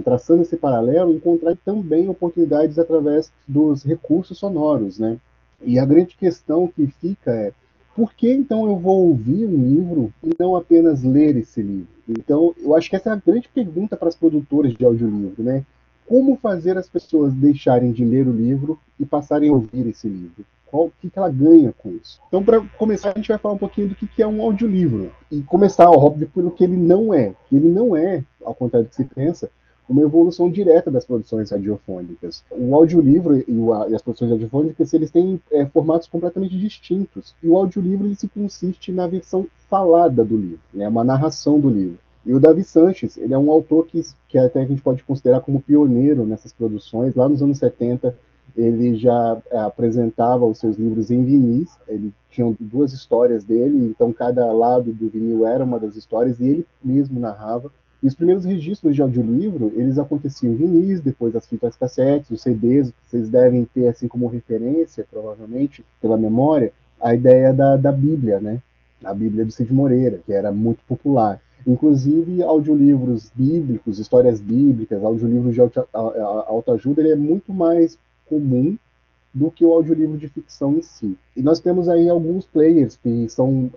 traçando esse paralelo, encontrar também oportunidades através dos recursos sonoros, né? E a grande questão que fica é: por que então eu vou ouvir um livro e não apenas ler esse livro? Então, eu acho que essa é a grande pergunta para as produtoras de audiolivro, né? Como fazer as pessoas deixarem de ler o livro e passarem a ouvir esse livro? O que ela ganha com isso? Então, para começar, a gente vai falar um pouquinho do que é um audiolivro. E começar, óbvio, pelo que ele não é. Ele não é, ao contrário do que se pensa, uma evolução direta das produções radiofônicas. O audiolivro e as produções radiofônicas, eles têm formatos completamente distintos. E o audiolivro ele se consiste na versão falada do livro, né, uma narração do livro. E o Davi Sanches, ele é um autor que até a gente pode considerar como pioneiro nessas produções. Lá nos anos 70, ele já apresentava os seus livros em vinis. Ele tinha 2 histórias dele, então cada lado do vinil era uma das histórias, e ele mesmo narrava. E os primeiros registros de audiolivro, eles aconteciam em vinis, depois as fitas cassetes, os CDs, que vocês devem ter assim como referência, provavelmente, pela memória, a ideia da Bíblia, né? A Bíblia do Cid Moreira, que era muito popular. Inclusive, audiolivros bíblicos, histórias bíblicas, audiolivros de autoajuda, ele é muito mais comum do que o audiolivro de ficção em si. E nós temos aí alguns players que são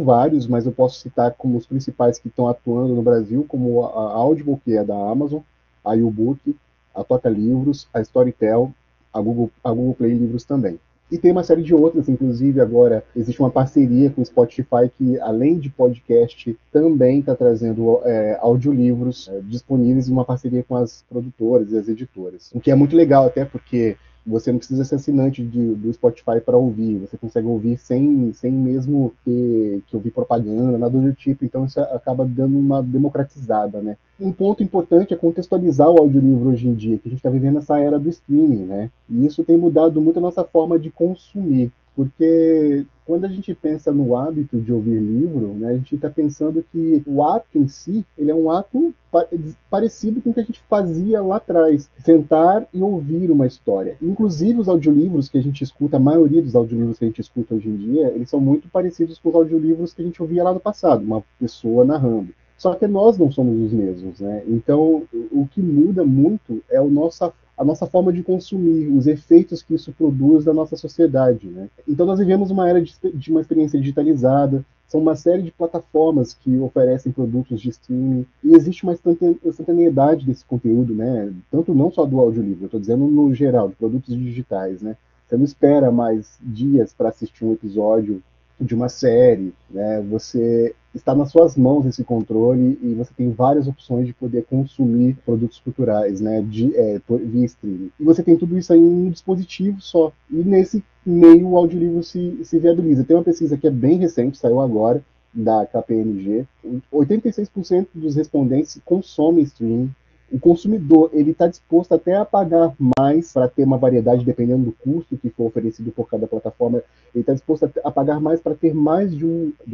vários, mas eu posso citar como os principais que estão atuando no Brasil, como a Audible, que é da Amazon, a YouBook, a Toca Livros, a Storytel, a Google Play Livros também. E tem uma série de outras, inclusive agora existe uma parceria com o Spotify que, além de podcast, também está trazendo audiolivros disponíveis em uma parceria com as produtoras e as editoras. O que é muito legal, até porque você não precisa ser assinante do Spotify para ouvir, você consegue ouvir sem mesmo ter que ouvir propaganda, nada do tipo, então isso acaba dando uma democratizada, né? Um ponto importante é contextualizar o audiolivro hoje em dia, que a gente está vivendo essa era do streaming, né? E isso tem mudado muito a nossa forma de consumir, porque quando a gente pensa no hábito de ouvir livro, né, a gente está pensando que o ato em si, ele é um ato parecido com o que a gente fazia lá atrás, sentar e ouvir uma história. Inclusive os audiolivros que a gente escuta, a maioria dos audiolivros que a gente escuta hoje em dia, eles são muito parecidos com os audiolivros que a gente ouvia lá no passado, uma pessoa narrando. Só que nós não somos os mesmos, né? Então, o que muda muito é a nossa forma de consumir, os efeitos que isso produz na nossa sociedade, né? Então, nós vivemos uma era de uma experiência digitalizada, são uma série de plataformas que oferecem produtos de streaming, e existe uma instantaneidade desse conteúdo, né? Tanto não só do audiolivro, eu estou dizendo no geral, de produtos digitais, né? Você não espera mais dias para assistir um episódio de uma série, né? Você está nas suas mãos esse controle e você tem várias opções de poder consumir produtos culturais, né? Via streaming. E você tem tudo isso aí em um dispositivo só. E nesse meio o audiolivro se viabiliza. Tem uma pesquisa que é bem recente, saiu agora, da KPMG. 86% dos respondentes consomem streaming. O consumidor ele está disposto até a pagar mais para ter uma variedade, dependendo do custo que for oferecido por cada plataforma. Ele está disposto a pagar mais para ter mais de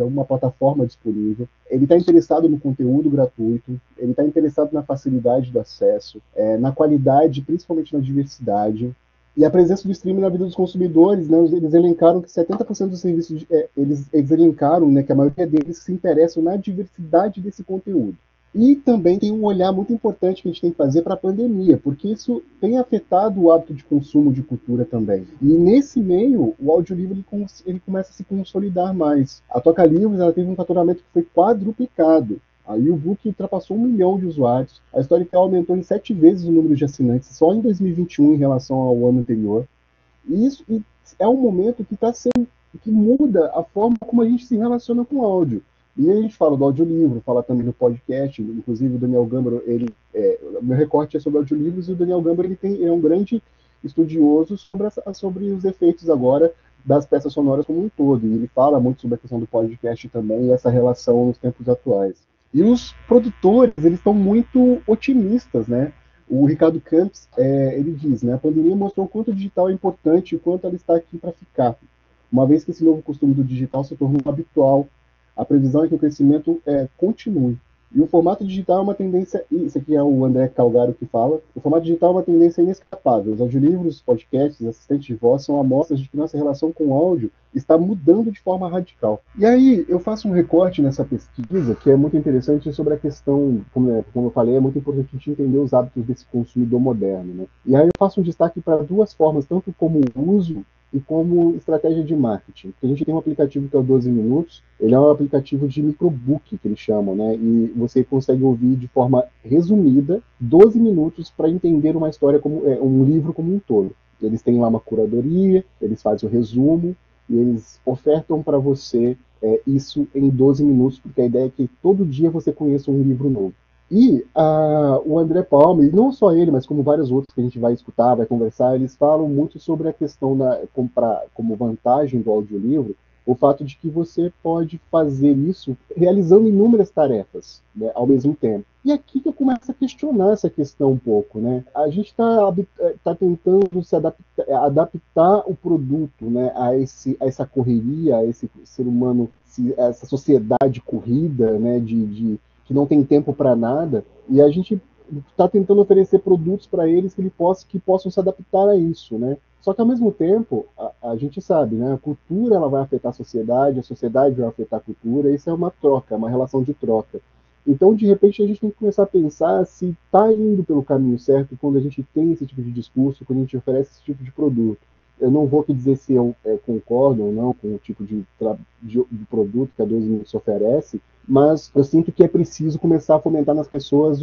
uma plataforma disponível. Ele está interessado no conteúdo gratuito. Ele está interessado na facilidade do acesso, na qualidade, principalmente na diversidade. E a presença do streaming na vida dos consumidores, né, eles elencaram que 70% dos serviços, eles elencaram, né, que a maioria deles se interessam na diversidade desse conteúdo. E também tem um olhar muito importante que a gente tem que fazer para a pandemia, porque isso tem afetado o hábito de consumo de cultura também. E nesse meio, o audiolivro ele começa a se consolidar mais. A Toca Livros ela teve um faturamento que foi quadruplicado. A YouBook ultrapassou 1 milhão de usuários. A Storytel aumentou em 7 vezes o número de assinantes só em 2021 em relação ao ano anterior. E isso é um momento que muda a forma como a gente se relaciona com o áudio. E a gente fala do audiolivro, fala também do podcast, inclusive o Daniel Gambaro, o meu recorte é sobre audiolivros, e o Daniel Gambaro ele é um grande estudioso sobre os efeitos agora das peças sonoras como um todo. E ele fala muito sobre a questão do podcast também e essa relação nos tempos atuais. E os produtores, eles estão muito otimistas, né? O Ricardo Campos, ele diz, né? A pandemia mostrou o quanto o digital é importante e o quanto ela está aqui para ficar. Uma vez que esse novo costume do digital se tornou habitual, a previsão é que o crescimento continue. E o formato digital é uma tendência, isso aqui é o André Calgaro que fala, o formato digital é uma tendência inescapável. Os audiolivros, podcasts, assistentes de voz são amostras de que nossa relação com o áudio está mudando de forma radical. E aí, eu faço um recorte nessa pesquisa, que é muito interessante sobre a questão, como eu falei, é muito importante a gente entender os hábitos desse consumidor moderno, né? E aí eu faço um destaque para duas formas, tanto como uso e como estratégia de marketing. Porque a gente tem um aplicativo que é o 12 Minutos, ele é um aplicativo de microbook, que eles chamam, né? E você consegue ouvir de forma resumida 12 minutos para entender uma história, como um livro como um todo. Eles têm lá uma curadoria, eles fazem o resumo, e eles ofertam para você isso em 12 minutos, porque a ideia é que todo dia você conheça um livro novo. E o André Palme, e não só ele, mas como vários outros que a gente vai escutar, vai conversar, eles falam muito sobre a questão como vantagem do audiolivro, o fato de que você pode fazer isso realizando inúmeras tarefas, né, ao mesmo tempo. E aqui que eu começo a questionar essa questão um pouco, né? A gente está tentando adaptar o produto, né, a essa correria, a esse ser humano, essa sociedade corrida, né, que não tem tempo para nada, e a gente está tentando oferecer produtos para eles que possam se adaptar a isso, né? Só que ao mesmo tempo, a gente sabe, né? A cultura ela vai afetar a sociedade vai afetar a cultura, isso é uma troca, uma relação de troca. Então, de repente, a gente tem que começar a pensar se está indo pelo caminho certo quando a gente tem esse tipo de discurso, quando a gente oferece esse tipo de produto. Eu não vou aqui dizer se eu concordo ou não com o tipo de produto que a 12 Minutos oferece, mas eu sinto que é preciso começar a fomentar nas pessoas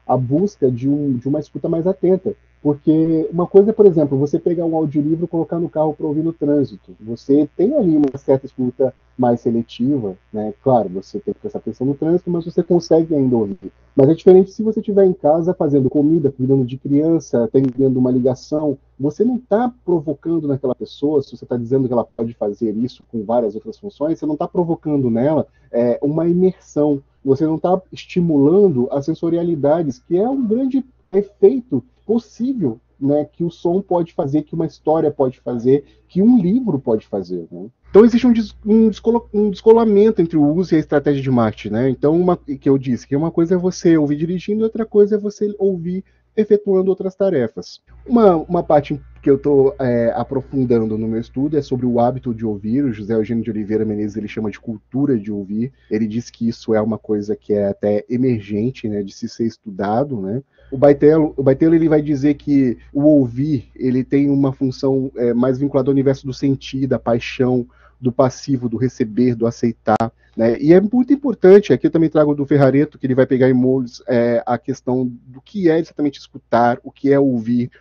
a busca de uma escuta mais atenta. Porque uma coisa é, por exemplo, você pegar um audiolivro e colocar no carro para ouvir no trânsito. Você tem ali uma certa escuta mais seletiva, né? Claro, você tem que prestar atenção no trânsito, mas você consegue ainda ouvir. Mas é diferente se você estiver em casa fazendo comida, cuidando de criança, atendendo uma ligação. Você não está provocando naquela pessoa, se você está dizendo que ela pode fazer isso com várias outras funções, você não está provocando nela uma imersão. Você não está estimulando as sensorialidades, que é um grande efeito possível, né, que o som pode fazer, que uma história pode fazer, que um livro pode fazer, né? Então existe um descolamento entre o uso e a estratégia de marketing, né? Então, que eu disse, que uma coisa é você ouvir dirigindo, outra coisa é você ouvir efetuando outras tarefas. Uma parte que eu estou aprofundando no meu estudo é sobre o hábito de ouvir. O José Eugênio de Oliveira Menezes ele chama de cultura de ouvir. Ele diz que isso é uma coisa que é até emergente, né, de se ser estudado, né? O Baitello ele vai dizer que o ouvir ele tem uma função mais vinculada ao universo do sentir, da paixão, do passivo, do receber, do aceitar, né? E é muito importante, aqui eu também trago do Ferrareto, que ele vai pegar em moldes a questão do que é exatamente escutar, o que é ouvir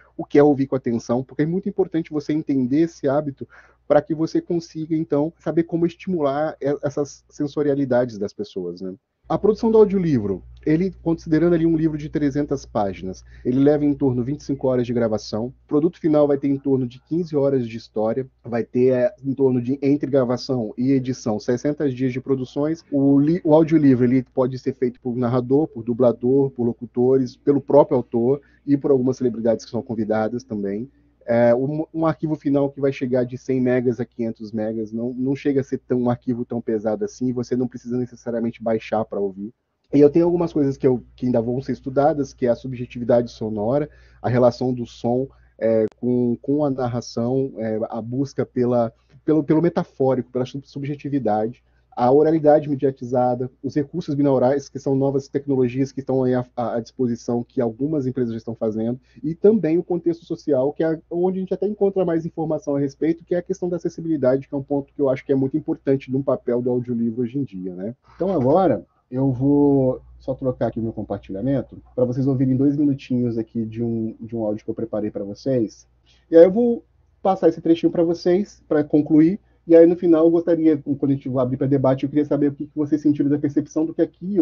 com atenção, porque é muito importante você entender esse hábito para que você consiga, então, saber como estimular essas sensorialidades das pessoas, né? A produção do audiolivro, ele, considerando ali um livro de 300 páginas, ele leva em torno de 25 horas de gravação. O produto final vai ter em torno de 15 horas de história. Vai ter em torno de, entre gravação e edição, 60 dias de produções. O audiolivro ele pode ser feito por narrador, por dublador, por locutores, pelo próprio autor e por algumas celebridades que são convidadas também. Um arquivo final que vai chegar de 100 megas a 500 megas, não chega a ser um arquivo tão pesado assim, você não precisa necessariamente baixar para ouvir. E eu tenho algumas coisas que ainda vão ser estudadas, que é a subjetividade sonora, a relação do som com a narração, a busca pelo metafórico, pela subjetividade, a oralidade mediatizada, os recursos binaurais, que são novas tecnologias que estão aí à disposição, que algumas empresas já estão fazendo, e também o contexto social, que é onde a gente até encontra mais informação a respeito, que é a questão da acessibilidade, que é um ponto que eu acho que é muito importante de um papel do audiolivro hoje em dia, né? Então agora eu vou só trocar aqui o meu compartilhamento, para vocês ouvirem 2 minutinhos aqui de um áudio que eu preparei para vocês, e aí eu vou passar esse trechinho para vocês, para concluir. E aí, no final, eu gostaria, quando a gente vai abrir para debate, eu queria saber o que vocês sentiram da percepção do que aqui,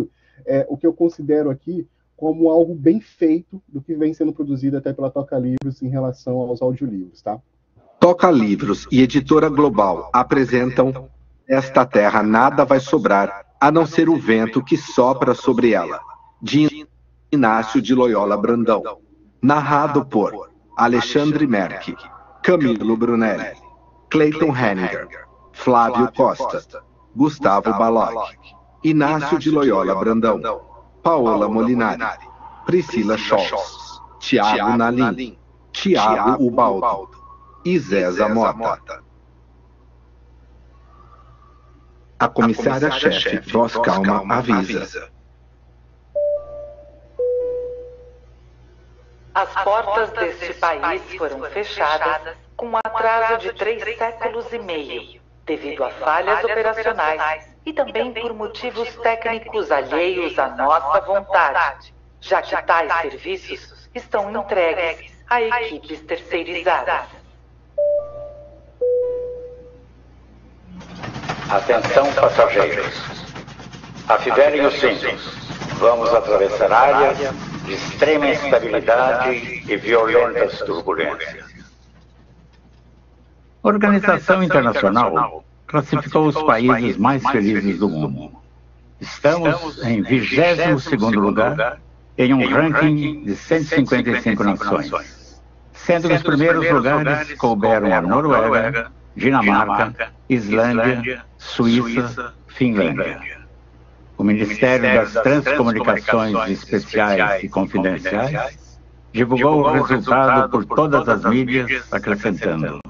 o que eu considero aqui como algo bem feito do que vem sendo produzido até pela Toca Livros em relação aos audiolivros, tá? Toca Livros e Editora Global apresentam Esta Terra Nada Vai Sobrar, a não ser o vento que sopra sobre ela, de Inácio de Loyola Brandão. Narrado por Alexandre Merck, Camilo Brunelli, Clayton Henninger, Flávio Costa, Gustavo Balog, Inácio de Loyola Brandão, Paola Molinari, Priscila Scholz, Tiago Nalim, Tiago Ubaldo e Zéza Mota. A comissária-chefe, voz calma, avisa. As portas deste país foram fechadas com um atraso de 3 séculos e meio, devido a falhas operacionais e também por motivos técnicos alheios à nossa vontade, já que tais serviços estão entregues a equipes terceirizadas. Atenção, passageiros. Afivelem os cintos. Vamos atravessar áreas de extrema instabilidade e violentas turbulências. A Organização Internacional classificou os países mais felizes do mundo. Estamos em 22º lugar em um ranking de 155 nações, sendo que os primeiros lugares couberam a Noruega, Dinamarca, Islândia, Suíça, Finlândia. O Ministério das Transcomunicações Especiais e Confidenciais divulgou o resultado por todas as mídias, acrescentando: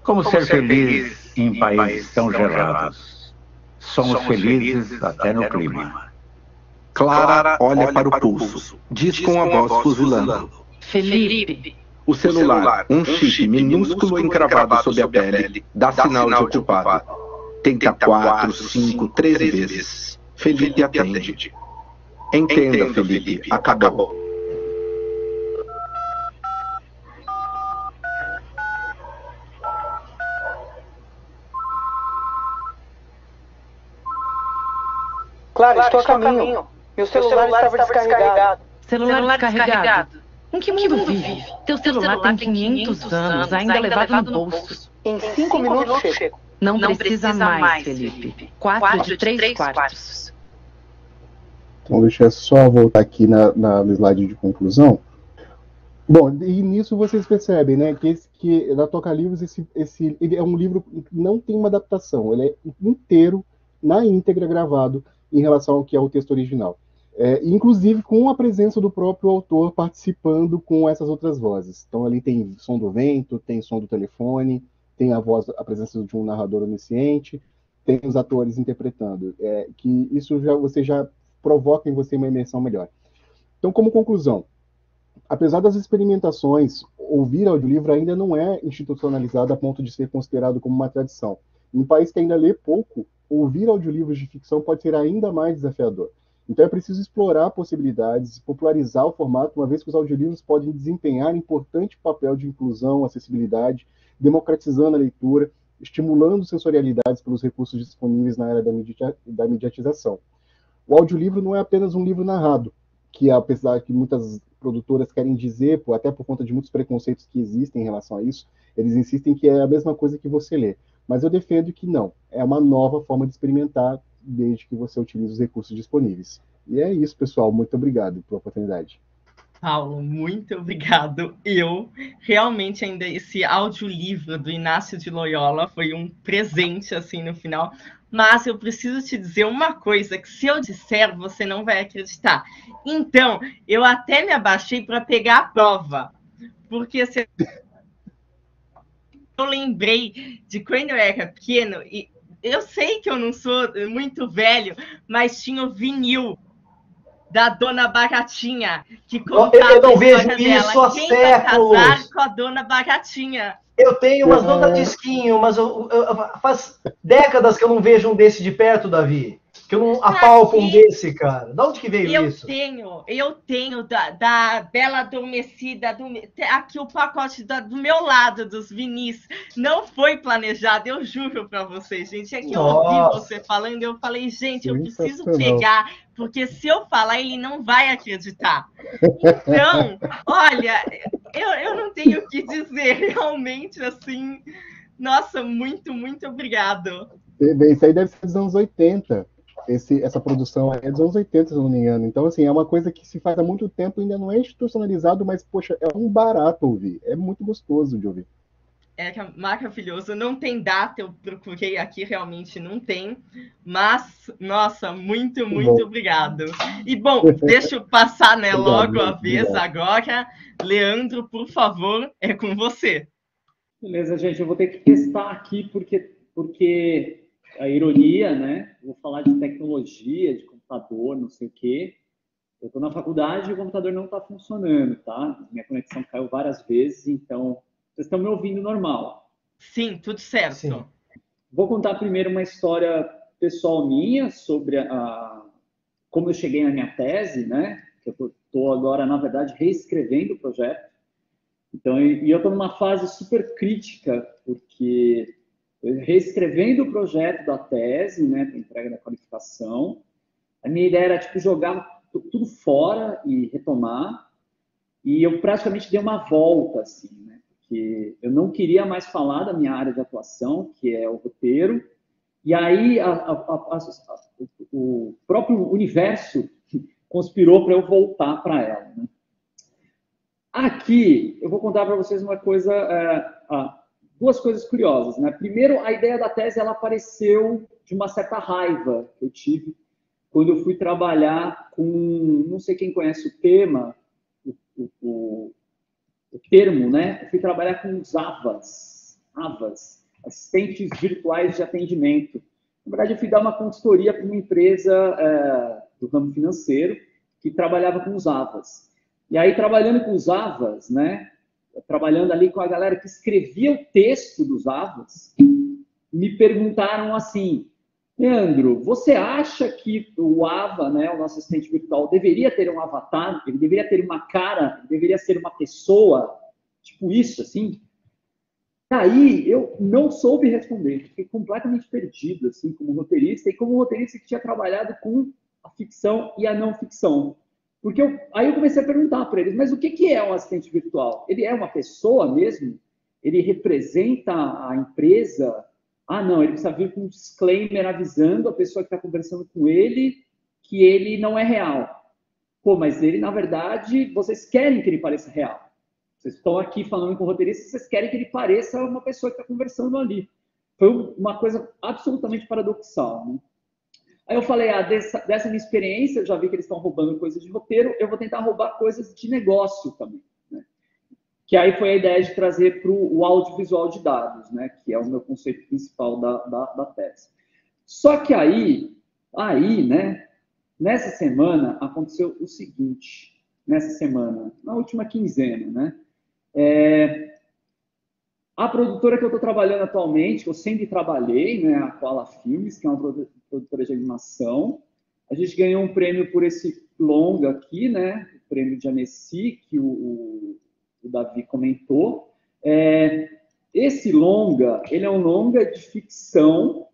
como ser feliz em países tão gelados? Somos felizes até no clima. Clara olha para o pulso, diz com a voz fuzilando: Felipe. O celular, um chip minúsculo encravado sob a pele, dá sinal de ocupado. Tenta 4, 5, 3 vezes. Felipe atende. Entenda, Felipe, acabou. Claro, estou a caminho. Meu celular estava descarregado. Celular descarregado? Em que mundo vive? Teu celular tem 500 anos, ainda levado no bolso. Em 5 minutos chego. Não precisa mais, Felipe. 4 de 3 quartos. Então, deixa eu só voltar aqui no slide de conclusão. Bom, e nisso vocês percebem, né, que na Toca Livros ele é um livro que não tem uma adaptação, ele é inteiro, na íntegra, gravado em relação ao que é o texto original. Inclusive com a presença do próprio autor participando com essas outras vozes. Então ali tem som do vento, tem som do telefone, tem a presença de um narrador onisciente, tem os atores interpretando, que isso você já provoca em você uma imersão melhor. Então, como conclusão, apesar das experimentações, ouvir audiolivro ainda não é institucionalizado a ponto de ser considerado como uma tradição. Em um país que ainda lê pouco, ouvir audiolivros de ficção pode ser ainda mais desafiador. Então é preciso explorar possibilidades, popularizar o formato, uma vez que os audiolivros podem desempenhar importante papel de inclusão, acessibilidade, democratizando a leitura, estimulando sensorialidades pelos recursos disponíveis na era da mediatização. O audiolivro não é apenas um livro narrado, que apesar que muitas produtoras querem dizer, até por conta de muitos preconceitos que existem em relação a isso, eles insistem que é a mesma coisa que você lê. Mas eu defendo que não, é uma nova forma de experimentar, desde que você utilize os recursos disponíveis. E é isso, pessoal. Muito obrigado pela oportunidade. Paulo, muito obrigado. Eu, realmente, ainda esse audiolivro do Inácio de Loyola foi um presente, assim, no final. Mas eu preciso te dizer uma coisa, que se eu disser, você não vai acreditar. Então, eu até me abaixei para pegar a prova. Porque eu lembrei de quando eu era pequeno, e eu sei que eu não sou muito velho, mas tinha o vinil da Dona Baratinha, que contava eu não vejo dela. isso há Quem séculos. vai casar com a Dona Baratinha? Eu tenho umas notas disquinho, mas faz décadas que eu não vejo um desse de perto, Davi. Que eu não apalpo um desse, cara. De onde que veio isso? Eu tenho da Bela Adormecida, aqui o pacote do meu lado, dos vinis. Não foi planejado, eu juro pra vocês, gente. É que eu ouvi você falando, eu falei, gente, eu preciso pegar, porque se eu falar, ele não vai acreditar. Então, olha, Eu não tenho o que dizer, realmente, assim. Nossa, muito, muito obrigado. Isso aí deve ser dos anos 80. Essa produção é dos anos 80, se eu não me engano. Então, assim, é uma coisa que se faz há muito tempo, ainda não é institucionalizado, mas, poxa, é um barato ouvir. É muito gostoso de ouvir. É maravilhoso. Não tem data, eu procurei aqui, realmente não tem. Mas, nossa, muito, muito obrigado. E, bom, deixa eu passar, né, logo a vez agora. Leandro, por favor, é com você. Beleza, gente, eu vou ter que testar aqui, porque a ironia, né? Vou falar de tecnologia, de computador, não sei o quê. Eu estou na faculdade e o computador não está funcionando, tá? Minha conexão caiu várias vezes, então vocês estão me ouvindo normal. Sim, tudo certo. Sim. Vou contar primeiro uma história pessoal minha sobre como eu cheguei na minha tese, né? Que eu estou agora, na verdade, reescrevendo o projeto. Então, eu estou numa fase super crítica, porque reescrevendo o projeto da tese, né, para entrega da qualificação, a minha ideia era tipo jogar tudo fora e retomar, e eu praticamente dei uma volta, assim, né, porque eu não queria mais falar da minha área de atuação, que é o roteiro, e aí o próprio universo conspirou para eu voltar para ela, né. Aqui, eu vou contar para vocês uma coisa, duas coisas curiosas, né? Primeiro, a ideia da tese, ela apareceu de uma certa raiva que eu tive quando eu fui trabalhar com, não sei quem conhece o tema, o termo, né? Eu fui trabalhar com os AVAs, assistentes virtuais de atendimento. Na verdade, eu fui dar uma consultoria para uma empresa do ramo financeiro que trabalhava com os AVAs. E aí, trabalhando com os AVAs, né, trabalhando ali com a galera que escrevia o texto dos AVAs, me perguntaram assim, Leandro, você acha que o AVA, né, o nosso assistente virtual, deveria ter um avatar, ele deveria ter uma cara, ele deveria ser uma pessoa, tipo isso, assim? Aí, eu não soube responder, fiquei completamente perdido, assim, como roteirista, e como roteirista que tinha trabalhado com a ficção e a não ficção. Porque aí eu comecei a perguntar para eles, mas o que é um assistente virtual? Ele é uma pessoa mesmo? Ele representa a empresa? Ah, não, ele precisa vir com um disclaimer avisando a pessoa que está conversando com ele que ele não é real. Pô, mas ele, na verdade, vocês querem que ele pareça real. Vocês estão aqui falando com o roteirista, vocês querem que ele pareça uma pessoa que está conversando ali. Foi uma coisa absolutamente paradoxal, né? Aí eu falei, dessa minha experiência, eu já vi que eles estão roubando coisas de roteiro, eu vou tentar roubar coisas de negócio também, né? Que aí foi a ideia de trazer para o audiovisual de dados, né? Que é o meu conceito principal da tese. Só que aí, né? Nessa semana, aconteceu o seguinte, na última quinzena, né? A produtora que eu estou trabalhando atualmente, que eu sempre trabalhei, né, a Koala Filmes, que é uma produtora de animação, a gente ganhou um prêmio por esse longa aqui, né, o prêmio de Annecy, que o Davi comentou. Esse longa, ele é um longa de ficção,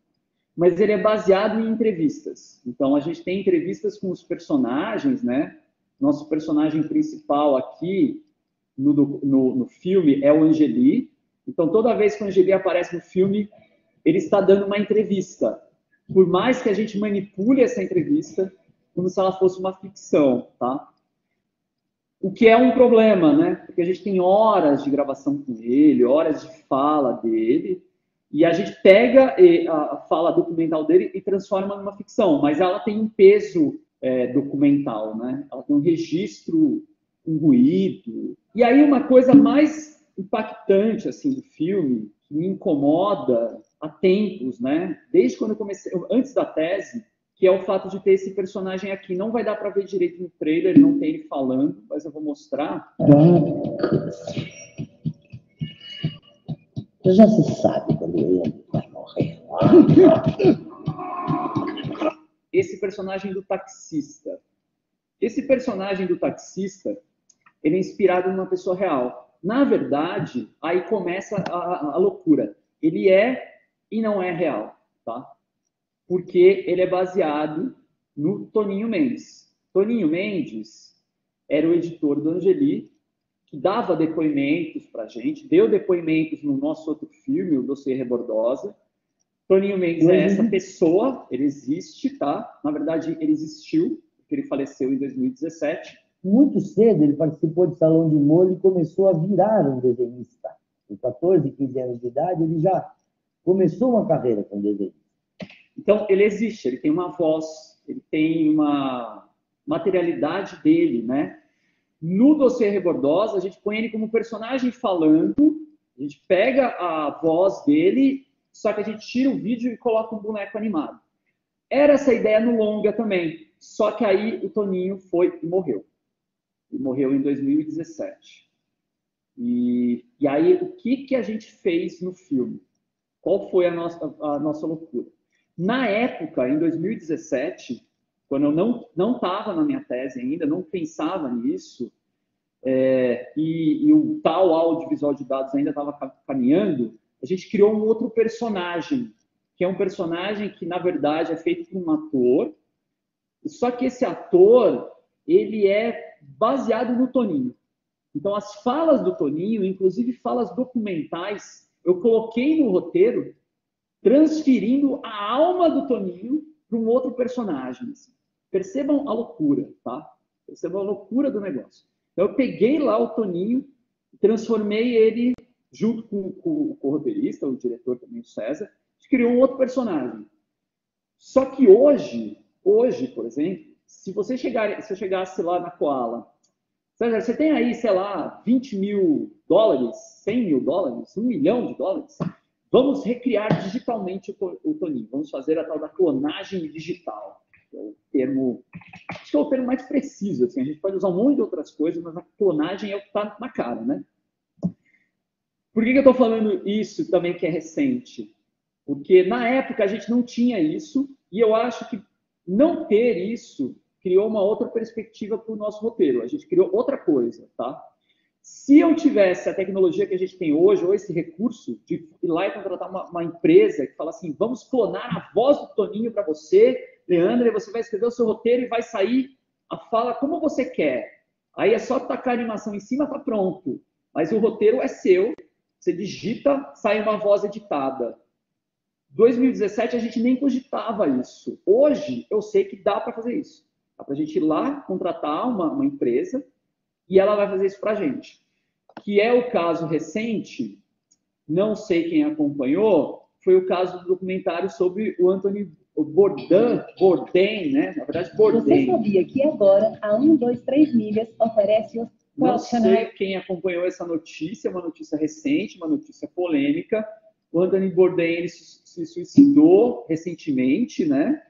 mas ele é baseado em entrevistas. Então, a gente tem entrevistas com os personagens, né? Nosso personagem principal aqui no filme é o Angeli. Então, toda vez que o Angeli aparece no filme, ele está dando uma entrevista. Por mais que a gente manipule essa entrevista, como se ela fosse uma ficção, tá? O que é um problema, né? Porque a gente tem horas de gravação com ele, horas de fala dele, e a gente pega a fala documental dele e transforma numa ficção, mas ela tem um peso documental, né? Ela tem um registro com ruído. E aí uma coisa mais impactante assim do filme, que me incomoda há tempos, né? Desde quando eu comecei, antes da tese, que é o fato de ter esse personagem aqui. Não vai dar para ver direito no trailer, não tem ele falando, mas eu vou mostrar. Já se sabe quando ele vai morrer. Esse personagem do taxista. Esse personagem do taxista, ele é inspirado numa pessoa real. Na verdade, aí começa a loucura. Ele é e não é real, tá? Porque ele é baseado no Toninho Mendes. Toninho Mendes era o editor do Angeli, que dava depoimentos para a gente, deu depoimentos no nosso outro filme, o Dossiê Rebordosa. Toninho Mendes é essa pessoa, ele existe, tá? Na verdade, ele existiu, porque ele faleceu em 2017. Muito cedo ele participou de Salão de Humor e começou a virar um desenhista. Com 14, 15 anos de idade, ele já começou uma carreira com desenho. Então, ele existe, ele tem uma voz, ele tem uma materialidade dele, né? No Dossiê Rebordosa, a gente põe ele como personagem falando, a gente pega a voz dele, só que a gente tira o vídeo e coloca um boneco animado. Era essa ideia no longa também, só que aí o Toninho foi e morreu. Ele morreu em 2017. E aí, o que a gente fez no filme? Qual foi a nossa loucura? Na época, em 2017, quando eu não estava na minha tese ainda, não pensava nisso, e o tal audiovisual de dados ainda estava caminhando, a gente criou um outro personagem, que é um personagem que, na verdade, é feito por um ator, só que esse ator, ele é baseado no Toninho. Então, as falas do Toninho, inclusive falas documentais, eu coloquei no roteiro, transferindo a alma do Toninho para um outro personagem. Assim. Percebam a loucura, tá? Percebam a loucura do negócio. Então, eu peguei lá o Toninho, transformei ele, junto com o roteirista, o diretor também, o César, a gente criou um outro personagem. Só que hoje, por exemplo, se eu chegasse lá na Koala, César, você tem aí, sei lá, $20 mil, $100 mil, $1 milhão? Vamos recriar digitalmente o Toninho. Vamos fazer a tal da clonagem digital. Que é o termo, acho que é o termo mais preciso. Assim. A gente pode usar um monte de outras coisas, mas a clonagem é o que está na cara, né? Por que eu estou falando isso também que é recente? Porque na época a gente não tinha isso, e eu acho que não ter isso criou uma outra perspectiva para o nosso roteiro. A gente criou outra coisa, tá? Se eu tivesse a tecnologia que a gente tem hoje, ou esse recurso de ir lá e contratar uma empresa que fala assim, vamos clonar a voz do Toninho para você, Leandro, e você vai escrever o seu roteiro e vai sair a fala como você quer. Aí é só tacar a animação em cima, tá pronto. Mas o roteiro é seu, você digita, sai uma voz editada. 2017 a gente nem cogitava isso. Hoje eu sei que dá para fazer isso. Dá para a gente ir lá, contratar uma empresa e ela vai fazer isso para a gente. Que é o caso recente, não sei quem acompanhou, foi o caso do documentário sobre o Anthony Bourdain, né? Na verdade, Bourdain. Você sabia que agora a 123 Milhas oferece os Não sei quem acompanhou essa notícia, uma notícia recente, uma notícia polêmica. O Anthony Bourdain ele se suicidou recentemente, né?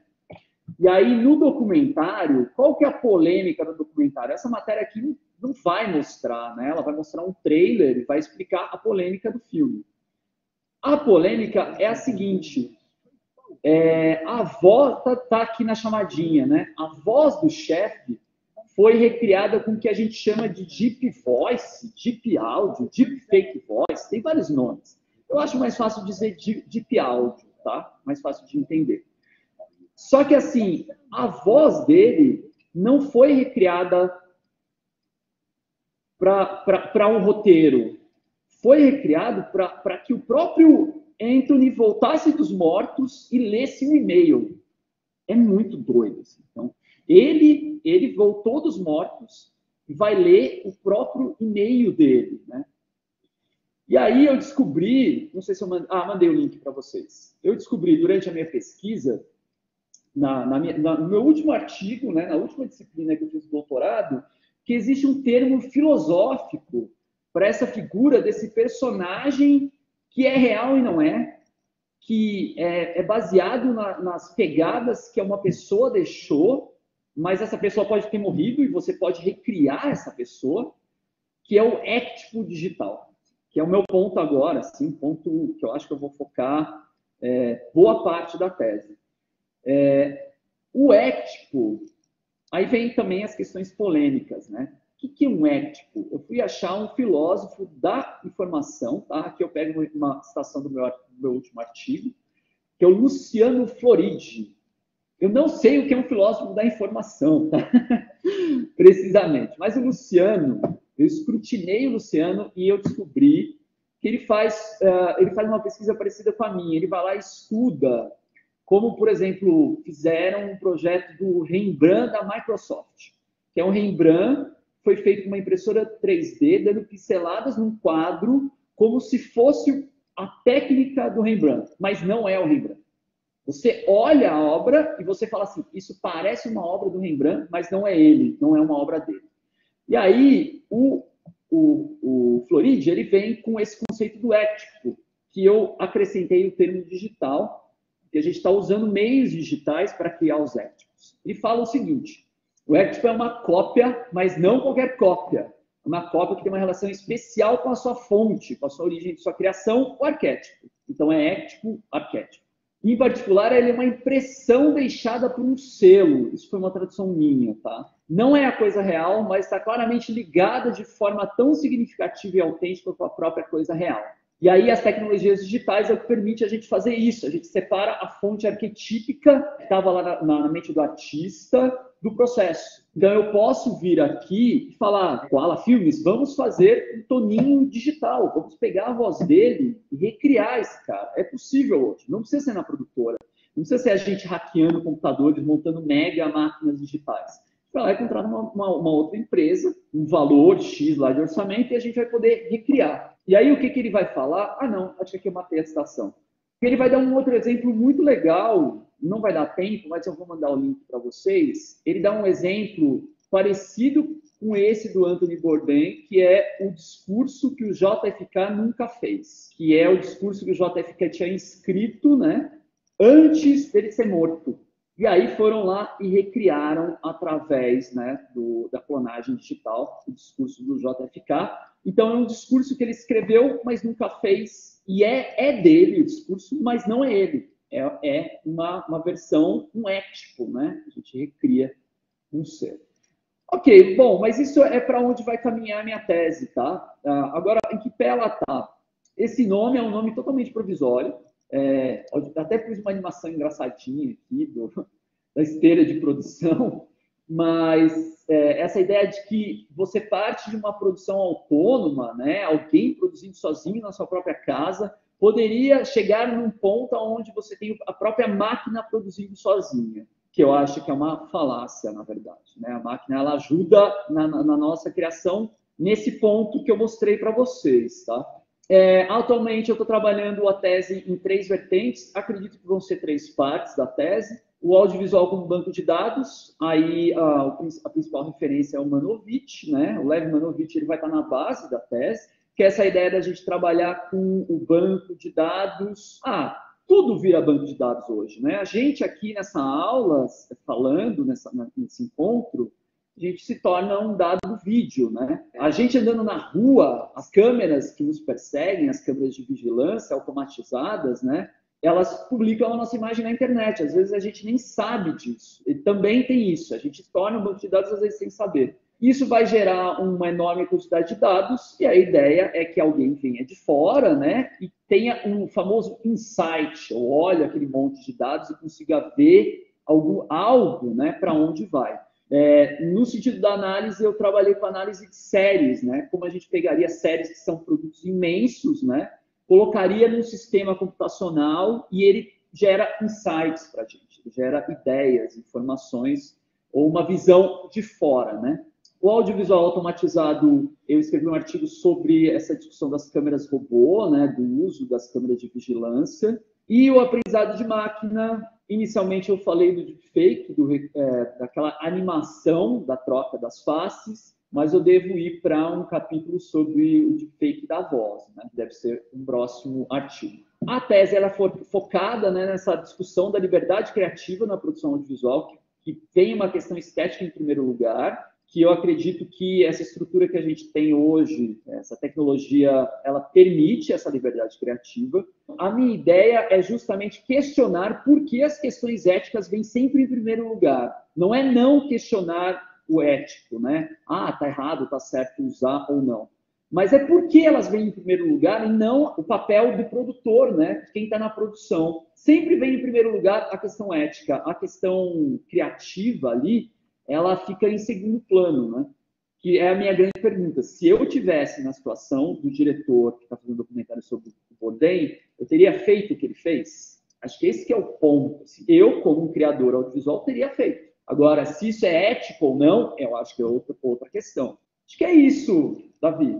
E aí, no documentário, qual que é a polêmica do documentário? Essa matéria aqui não vai mostrar, né? Ela vai mostrar um trailer e vai explicar a polêmica do filme. A polêmica é a seguinte, a voz tá aqui na chamadinha, né? A voz do chefe foi recriada com o que a gente chama de deep voice, deep áudio, deep fake voice, tem vários nomes. Eu acho mais fácil dizer deep áudio, tá? Mais fácil de entender. Só que, assim, a voz dele não foi recriada para um roteiro. Foi recriado para que o próprio Anthony voltasse dos mortos e lesse um e-mail. É muito doido. Assim. Então, ele voltou dos mortos e vai ler o próprio e-mail dele, né? E aí eu descobri, não sei se eu mandei o link para vocês. Eu descobri durante a minha pesquisa, no meu último artigo, né, na última disciplina que eu fiz doutorado, que existe um termo filosófico para essa figura desse personagem que é real e não é, que é baseado nas pegadas que uma pessoa deixou, mas essa pessoa pode ter morrido e você pode recriar essa pessoa, que é o éctico digital, que é o meu ponto agora, assim, ponto que eu acho que eu vou focar boa parte da tese. O éctico, aí vem também as questões polêmicas, né? O que é um éctico? Eu fui achar um filósofo da informação, tá? Aqui eu pego uma citação do meu último artigo, que é o Luciano Floridi. Eu não sei o que é um filósofo da informação, tá? Precisamente, mas o Luciano, Eu escrutinei o Luciano e eu descobri que ele faz uma pesquisa parecida com a minha. Ele vai lá e estuda como, por exemplo, fizeram um projeto do Rembrandt da Microsoft, que é um Rembrandt, foi feito com uma impressora 3D, dando pinceladas num quadro como se fosse a técnica do Rembrandt, mas não é o Rembrandt. Você olha a obra e você fala assim, isso parece uma obra do Rembrandt, mas não é ele, não é uma obra dele. E aí, o Floridi, ele vem com esse conceito do ético, que eu acrescentei o termo digital, que a gente está usando meios digitais para criar os éticos. Ele fala o seguinte, o ético é uma cópia, mas não qualquer cópia. É uma cópia que tem uma relação especial com a sua fonte, com a sua origem, sua criação, o arquétipo. Então, é ético, arquétipo. Em particular, ele é uma impressão deixada por um selo. Isso foi uma tradução minha, tá? Não é a coisa real, mas está claramente ligada de forma tão significativa e autêntica com a própria coisa real. E aí as tecnologias digitais é o que permite a gente fazer isso. A gente separa a fonte arquetípica que estava lá na mente do artista do processo. Então eu posso vir aqui e falar, Koala Filmes, vamos fazer um Toninho digital, vamos pegar a voz dele e recriar esse cara. É possível hoje, não precisa ser na produtora, não precisa ser a gente hackeando computadores, montando mega máquinas digitais. Vai lá e contratar uma outra empresa, um valor X lá de orçamento, e a gente vai poder recriar. E aí o que ele vai falar? Ah, não, acho que eu matei a citação. Ele vai dar um outro exemplo muito legal, não vai dar tempo, mas eu vou mandar o link para vocês. Ele dá um exemplo parecido com esse do Anthony Bourdain, que é o discurso que o JFK nunca fez, que é o discurso que o JFK tinha escrito, né, antes dele ser morto. E aí foram lá e recriaram através, né, da clonagem digital o discurso do JFK. Então é um discurso que ele escreveu, mas nunca fez. E é dele o discurso, mas não é ele. É uma versão, um ético, né? A gente recria um ser. Ok, bom, mas isso é para onde vai caminhar a minha tese, tá? Agora, em que pé ela tá? Esse nome é um nome totalmente provisório. Até pus uma animação engraçadinha aqui da esteira de produção, mas essa ideia de que você parte de uma produção autônoma, né, alguém produzindo sozinho na sua própria casa, poderia chegar num ponto onde você tem a própria máquina produzindo sozinha, que eu acho que é uma falácia, na verdade. Né? A máquina ela ajuda na nossa criação nesse ponto que eu mostrei para vocês, tá? Atualmente eu estou trabalhando a tese em 3 vertentes, acredito que vão ser 3 partes da tese. O audiovisual como banco de dados, aí a principal referência é o Manovich, né? O Lev Manovich ele vai estar na base da tese, que é essa ideia da gente trabalhar com o banco de dados. Tudo vira banco de dados hoje, né? A gente aqui nessa aula, falando nesse encontro, a gente se torna um dado do vídeo, né? A gente andando na rua, as câmeras que nos perseguem, as câmeras de vigilância automatizadas, né? Elas publicam a nossa imagem na internet. Às vezes a gente nem sabe disso. E também tem isso. A gente se torna um banco de dados às vezes sem saber. Isso vai gerar uma enorme quantidade de dados e a ideia é que alguém venha de fora, né? E tenha um famoso insight, ou olha aquele monte de dados e consiga ver algo, né? Para onde vai. No sentido da análise, eu trabalhei com análise de séries, né? Como a gente pegaria séries que são produtos imensos, né? Colocaria num sistema computacional e ele gera insights para a gente, ele gera ideias, informações ou uma visão de fora, né? O audiovisual automatizado, eu escrevi um artigo sobre essa discussão das câmeras robô, né? Do uso das câmeras de vigilância. E o aprendizado de máquina, inicialmente eu falei do deepfake, daquela animação da troca das faces, mas eu devo ir para um capítulo sobre o deepfake da voz, né? Deve ser um próximo artigo. A tese ela foi focada, né, nessa discussão da liberdade criativa na produção audiovisual, que tem uma questão estética em primeiro lugar, que eu acredito que essa estrutura que a gente tem hoje, essa tecnologia, ela permite essa liberdade criativa. A minha ideia é justamente questionar por que as questões éticas vêm sempre em primeiro lugar. Não é não questionar o ético, né? Tá errado, tá certo usar ou não. Mas é por que elas vêm em primeiro lugar e não o papel do produtor, né? Quem está na produção. Sempre vem em primeiro lugar a questão ética. A questão criativa ali, ela fica em segundo plano, né? que é a minha grande pergunta. Se eu tivesse na situação do diretor que está fazendo um documentário sobre o Bourdain, eu teria feito o que ele fez? Acho que esse que é o ponto. Eu, como um criador audiovisual, teria feito. Agora, se isso é ético ou não, eu acho que é outra questão. Acho que é isso, Davi.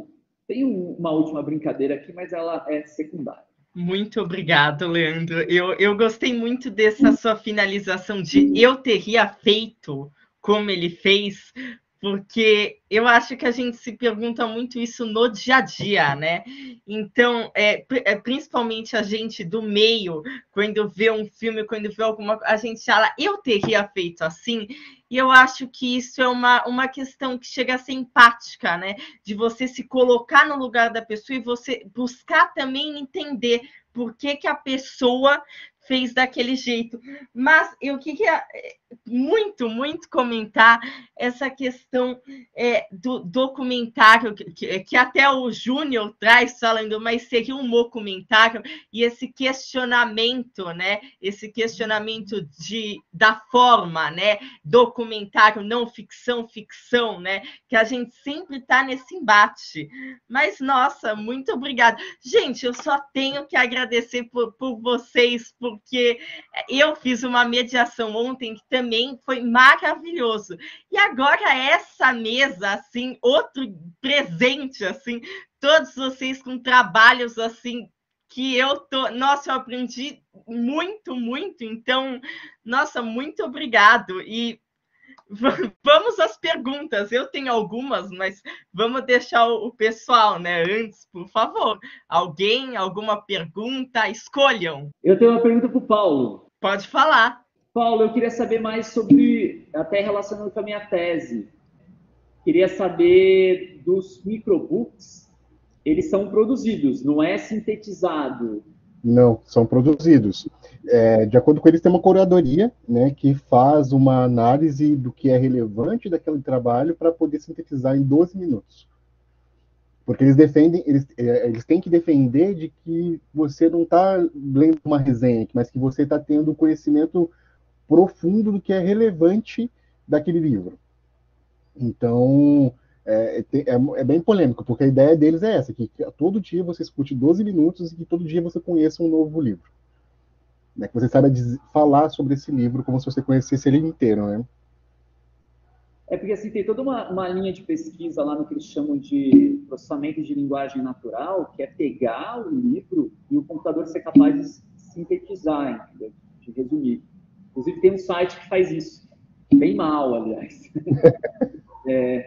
Tem uma última brincadeira aqui, mas ela é secundária. Muito obrigado, Leandro. Eu gostei muito dessa sua finalização de eu teria feito como ele fez, porque eu acho que a gente se pergunta muito isso no dia a dia, né? Então, principalmente a gente do meio, quando vê um filme, quando vê alguma coisa, a gente fala, eu teria feito assim, e eu acho que isso é uma questão que chega a ser empática, né? De você se colocar no lugar da pessoa e você buscar também entender por que a pessoa fez daquele jeito. Mas eu queria muito comentar essa questão do documentário, que até o Júnior traz falando, mas seria um documentário, e esse questionamento, né? Esse questionamento da forma, né? Documentário, não ficção, ficção, né? Que a gente sempre está nesse embate. Mas, nossa, muito obrigada. Gente, eu só tenho que agradecer por vocês, porque eu fiz uma mediação ontem que também foi maravilhoso. E agora essa mesa, assim, outro presente, assim, todos vocês com trabalhos, assim, que nossa, eu aprendi muito, então, nossa, muito obrigado. E vamos às perguntas. Eu tenho algumas, mas vamos deixar o pessoal, né? Antes, por favor. Alguma pergunta? Escolham. Eu tenho uma pergunta para o Paulo. Pode falar. Paulo, eu queria saber mais sobre, até relacionando com a minha tese, queria saber dos microbooks. Eles são produzidos, não é sintetizado? Não, são produzidos. De acordo com eles, tem uma curadoria, né, que faz uma análise do que é relevante daquele trabalho para poder sintetizar em 12 minutos. Porque eles defendem, eles têm que defender de que você não está lendo uma resenha, mas que você está tendo conhecimento profundo do que é relevante daquele livro. Então, é bem polêmico, porque a ideia deles é essa, que todo dia você escute 12 minutos e que todo dia você conheça um novo livro. Né, que você saiba falar sobre esse livro como se você conhecesse ele inteiro, né? Porque assim, tem toda uma linha de pesquisa lá no que eles chamam de processamento de linguagem natural, que é pegar o livro e o computador ser capaz de sintetizar, entendeu? De resumir. Inclusive tem um site que faz isso. Bem mal, aliás.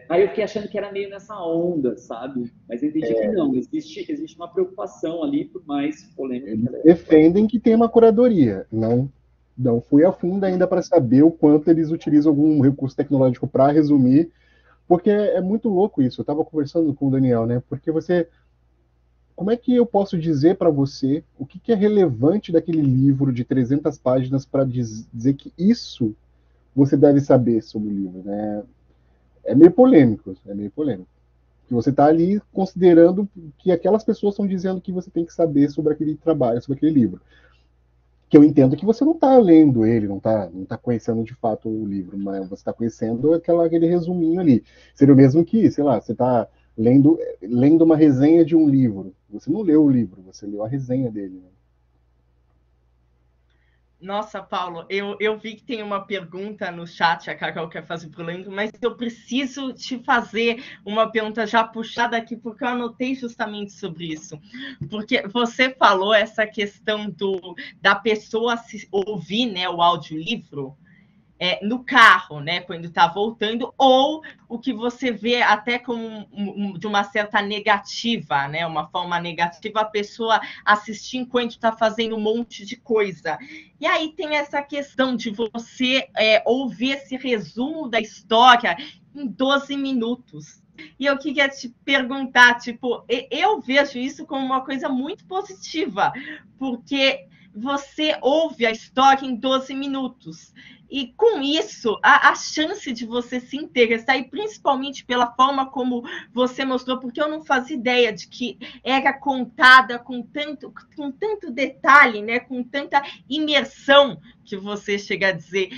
Aí eu fiquei achando que era meio nessa onda, sabe? Mas eu entendi que não, existe uma preocupação ali, por mais polêmica. Eles defendem que tem uma curadoria. Não fui a fundo ainda para saber o quanto eles utilizam algum recurso tecnológico para resumir, porque é muito louco isso. Eu estava conversando com o Daniel, né? Porque como é que eu posso dizer para você o que é relevante daquele livro de 300 páginas para dizer que isso você deve saber sobre o livro, né? É meio polêmico. Que você está ali considerando que aquelas pessoas estão dizendo que você tem que saber sobre aquele trabalho, sobre aquele livro. Que eu entendo que você não está lendo ele, não tá conhecendo de fato o livro, mas você está conhecendo aquele resuminho ali. Seria o mesmo que, sei lá, você está lendo uma resenha de um livro. Você não leu o livro, você leu a resenha dele, né? Nossa, Paulo, eu vi que tem uma pergunta no chat, a Cacau quer fazer pro Leandro, mas eu preciso te fazer uma pergunta já puxada aqui, porque eu anotei justamente sobre isso. Porque você falou essa questão da pessoa ouvir, né, o audiolivro no carro, né, quando está voltando, ou o que você vê até como de uma certa negativa, né, uma forma negativa, a pessoa assistir enquanto está fazendo um monte de coisa. E aí tem essa questão de você ouvir esse resumo da história em 12 minutos. E eu queria te perguntar, eu vejo isso como uma coisa muito positiva, porque você ouve a história em 12 minutos. E com isso, a chance de você se interessar, e principalmente pela forma como você mostrou, porque eu não fazia ideia de que era contada com tanto detalhe, né, com tanta imersão que você chega a dizer.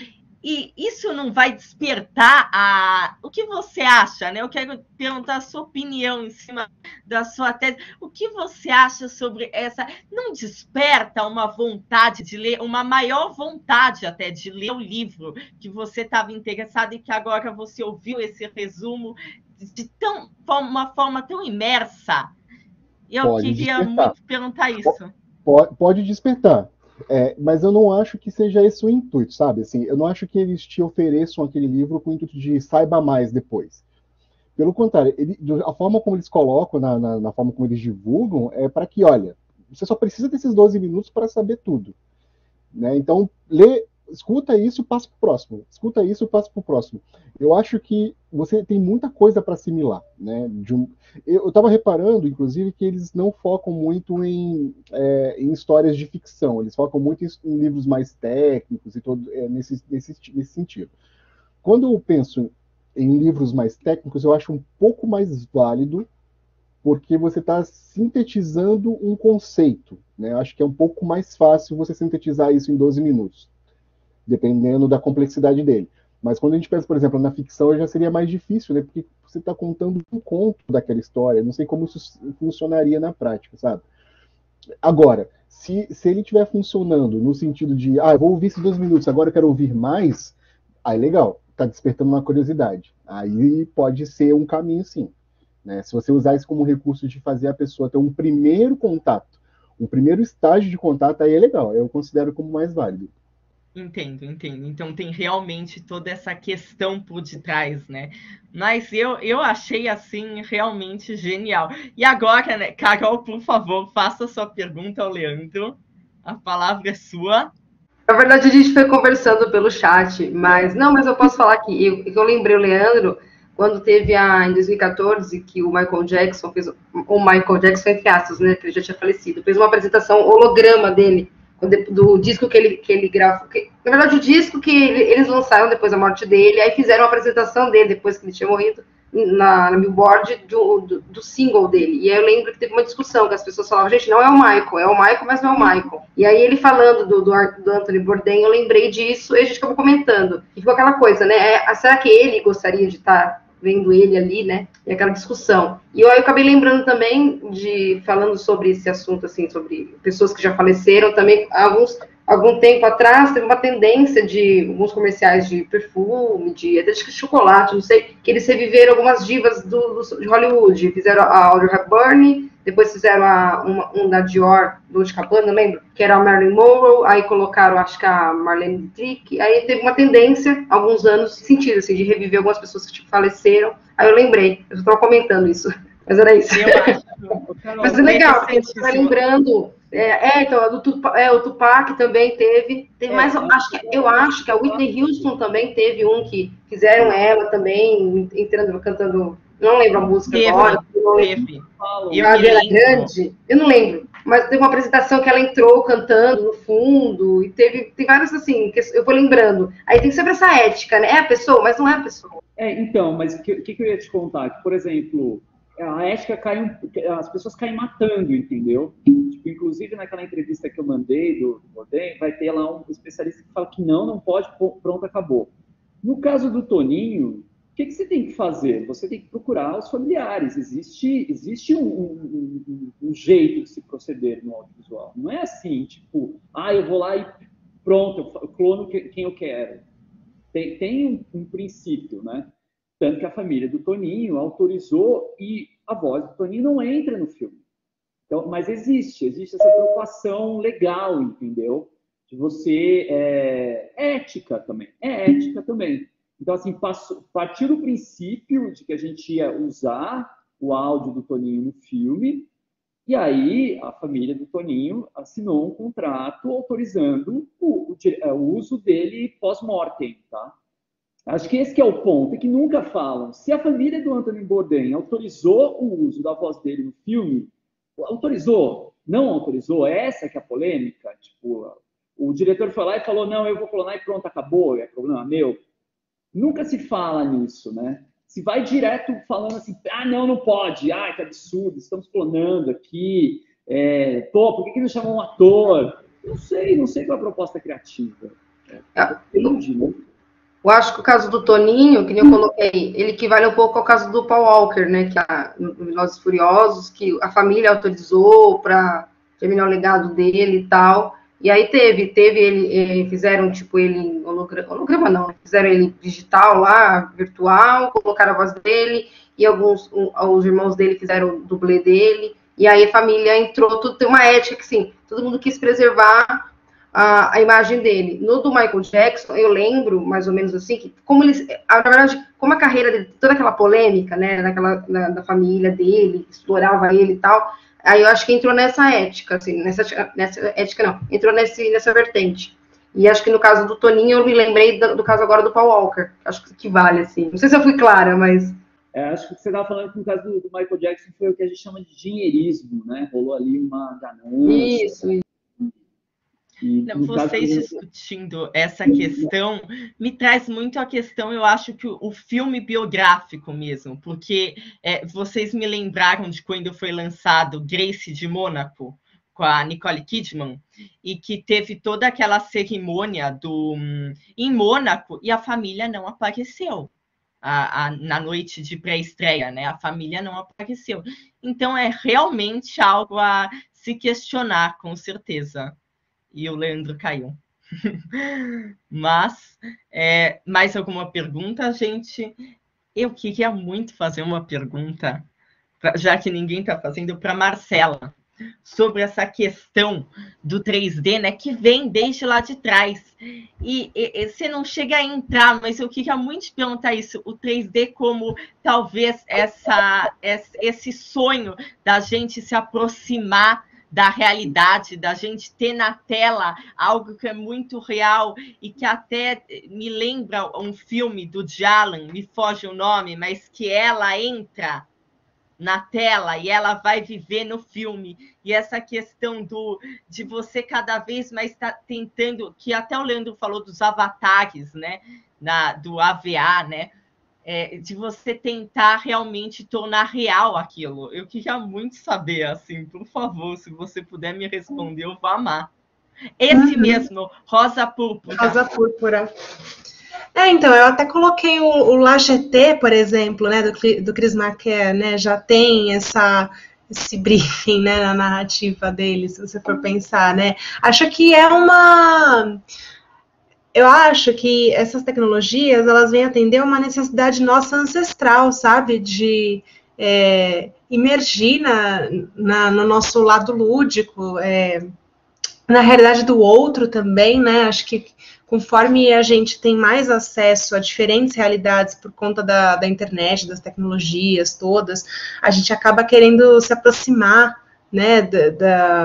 E isso não vai despertar o que você acha, né? Eu quero perguntar a sua opinião em cima da sua tese. O que você acha sobre essa? Não desperta uma vontade de ler, uma maior vontade até de ler o livro que você estava interessado e que agora você ouviu esse resumo de uma forma tão imersa? Eu queria muito perguntar isso. Pode despertar. Mas eu não acho que seja esse o intuito, sabe? Assim, eu não acho que eles te ofereçam aquele livro com o intuito de saiba mais depois. Pelo contrário, a forma como eles colocam, na forma como eles divulgam, é para que, olha, você só precisa desses 12 minutos para saber tudo. Né? Então, escuta isso e passa para o próximo. Escuta isso e passa para o próximo. Eu acho que você tem muita coisa para assimilar. Né? Eu estava reparando, inclusive, que eles não focam muito em histórias de ficção. Eles focam muito em livros mais técnicos e nesse sentido. Quando eu penso em livros mais técnicos, eu acho um pouco mais válido, porque você está sintetizando um conceito. Né? Acho que é um pouco mais fácil você sintetizar isso em 12 minutos, dependendo da complexidade dele. Mas quando a gente pensa, por exemplo, na ficção, já seria mais difícil, né? Porque você está contando um conto daquela história. Não sei como isso funcionaria na prática, sabe? Agora, se ele estiver funcionando no sentido de, eu vou ouvir esses 12 minutos, agora eu quero ouvir mais, aí legal, está despertando uma curiosidade. Aí pode ser um caminho, sim. Né? Se você usar isso como recurso de fazer a pessoa ter um primeiro contato, um primeiro estágio de contato, aí é legal. Eu considero como mais válido. Entendo. Então tem realmente toda essa questão por detrás, né? Mas eu achei, assim, realmente genial. E agora, né, Carol, por favor, faça a sua pergunta ao Leandro. A palavra é sua. Na verdade, a gente foi conversando pelo chat, mas eu posso falar que eu lembrei o Leandro quando teve em 2014 que o Michael Jackson fez, entre aspas, né, que ele já tinha falecido, fez uma apresentação holograma dele, do disco que ele gravou. Na verdade, o disco que eles lançaram depois da morte dele, aí fizeram uma apresentação dele depois que ele tinha morrido, na Billboard, do single dele. E aí eu lembro que teve uma discussão, que as pessoas falavam, gente, não é o Michael, mas não é o Michael. E aí ele falando do Anthony Bourdain, eu lembrei disso, e a gente acabou comentando. E ficou aquela coisa, né? Será que ele gostaria de estar vendo ele ali, né? E aquela discussão. E eu acabei lembrando também falando sobre esse assunto, assim, sobre pessoas que já faleceram, também algum tempo atrás, teve uma tendência de alguns comerciais de perfume, até de chocolate, não sei, que eles reviveram algumas divas de Hollywood. Fizeram a Audrey Hepburn, depois fizeram um da Dior, do de Cabana, não lembro, que era a Marilyn Monroe, aí colocaram, acho que a Marlene Dietrich, aí teve uma tendência, alguns anos, sentido, assim, de reviver algumas pessoas que faleceram. Aí eu lembrei, eu estava comentando isso, mas era isso. Mas é legal, porque você vai lembrando. O Tupac também teve mais, eu acho que a Whitney Houston também teve um que fizeram ela também cantando, não lembro a música agora. Cadeira Grande, eu não lembro, mas teve uma apresentação que ela entrou cantando no fundo e tem vários assim que eu vou lembrando. Aí tem sempre essa ética, né? É a pessoa, mas não é a pessoa. Então, mas o que eu ia te contar? Que, por exemplo, a ética as pessoas caem matando, entendeu? Tipo, inclusive naquela entrevista que eu mandei do Bourdain, vai ter lá um especialista que fala que não pode, pronto, acabou. No caso do Toninho, o que você tem que fazer? Você tem que procurar os familiares. Existe um jeito de se proceder no audiovisual. Não é assim, tipo, eu vou lá e pronto, eu clono quem eu quero. Tem um princípio, né? Tanto que a família do Toninho autorizou e a voz do Toninho não entra no filme. Então, mas existe essa preocupação legal, entendeu? De você... ética também. É ética também. Então, assim, partiu do princípio de que a gente ia usar o áudio do Toninho no filme, e aí a família do Toninho assinou um contrato autorizando o uso dele pós-mortem, tá? Acho que esse que é o ponto, é que nunca falam. Se a família do Anthony Bourdain autorizou o uso da voz dele no filme, autorizou, não autorizou, essa que é a polêmica. Tipo, o diretor foi lá e falou, não, eu vou clonar e pronto, acabou, é problema meu. Nunca se fala nisso, né? Se vai direto falando assim, não pode, que absurdo, estamos clonando aqui, por que não chamam um ator? Não sei qual é a proposta criativa. Depende, né? Eu acho que o caso do Toninho, que nem eu coloquei, ele equivale um pouco ao caso do Paul Walker, né? Que no Velozes e Furiosos, que a família autorizou para terminar o legado dele e tal. E aí teve ele, fizeram tipo ele em holograma não, fizeram ele digital lá, virtual, colocaram a voz dele, e os irmãos dele fizeram o dublê dele, e aí a família entrou, tudo tem uma ética que sim, todo mundo quis preservar a imagem dele. No do Michael Jackson, eu lembro, mais ou menos assim, que como eles, na verdade, como a carreira dele, toda aquela polêmica, né, da família dele, explorava ele e tal, aí eu acho que entrou nessa ética, assim, nessa ética não, entrou nessa vertente. E acho que no caso do Toninho, eu me lembrei do caso agora do Paul Walker, acho que vale, assim. Não sei se eu fui clara, mas... acho que você estava falando que no caso do Michael Jackson foi o que a gente chama de dinheirismo, né? Rolou ali uma ganância. Isso. Não, vocês discutindo essa questão me traz muito a questão, eu acho que o filme biográfico mesmo, porque vocês me lembraram de quando foi lançado Grace de Mônaco, com a Nicole Kidman, e que teve toda aquela cerimônia em Mônaco e a família não apareceu. Na noite de pré-estreia, né? A família não apareceu. Então é realmente algo a se questionar, com certeza. E o Leandro caiu. Mas, mais alguma pergunta, gente? Eu queria muito fazer uma pergunta, já que ninguém está fazendo, para Marcela, sobre essa questão do 3D, né, que vem desde lá de trás. E você não chega a entrar, mas eu queria muito te perguntar isso, o 3D como talvez esse sonho da gente se aproximar da realidade, da gente ter na tela algo que é muito real e que até me lembra um filme do Jalan, me foge o nome, mas que ela entra na tela e ela vai viver no filme. E essa questão de você cada vez mais estar tentando, que até o Leandro falou dos avatares, né, do AVA, né, de você tentar realmente tornar real aquilo. Eu queria muito saber, assim, por favor, se você puder me responder, eu vou amar. Esse mesmo, Rosa Púrpura. Rosa Púrpura. Então, eu até coloquei o La Jetée, por exemplo, né, do Chris Marker, né, já tem esse briefing, né, na narrativa dele, se você for pensar, né. Acho que eu acho que essas tecnologias, elas vêm atender uma necessidade nossa ancestral, sabe? De imergir no nosso lado lúdico, na realidade do outro também, né? Acho que conforme a gente tem mais acesso a diferentes realidades por conta da internet, das tecnologias todas, a gente acaba querendo se aproximar, né,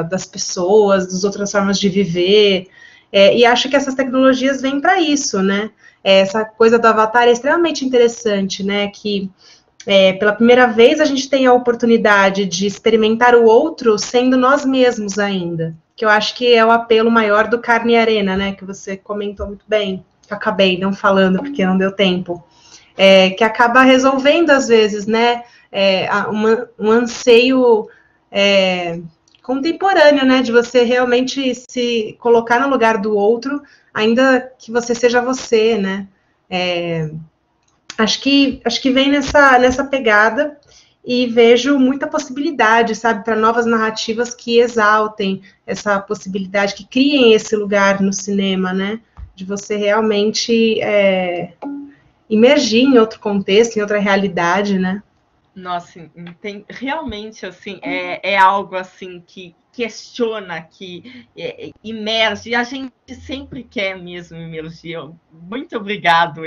das pessoas, das outras formas de viver. E acho que essas tecnologias vêm para isso, né? Essa coisa do avatar é extremamente interessante, né? Que pela primeira vez a gente tem a oportunidade de experimentar o outro sendo nós mesmos ainda. Que eu acho que é o apelo maior do Carne e Arena, né? Que você comentou muito bem. Que eu acabei não falando porque não deu tempo. Que acaba resolvendo, às vezes, né? Um anseio contemporâneo, né, de você realmente se colocar no lugar do outro, ainda que você seja você, né, acho que vem nessa pegada e vejo muita possibilidade, sabe, para novas narrativas que exaltem essa possibilidade, que criem esse lugar no cinema, né, de você realmente imergir em outro contexto, em outra realidade, né. Nossa, realmente, assim, é algo, assim, que questiona, que imerge, e a gente sempre quer mesmo imergir. Muito obrigado,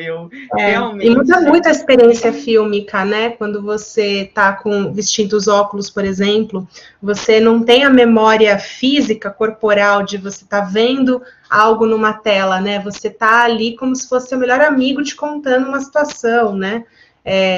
realmente... E muda muito a experiência fílmica, né? Quando você está vestindo os óculos, por exemplo, você não tem a memória física, corporal, de você estar vendo algo numa tela, né? Você está ali como se fosse seu melhor amigo te contando uma situação, né?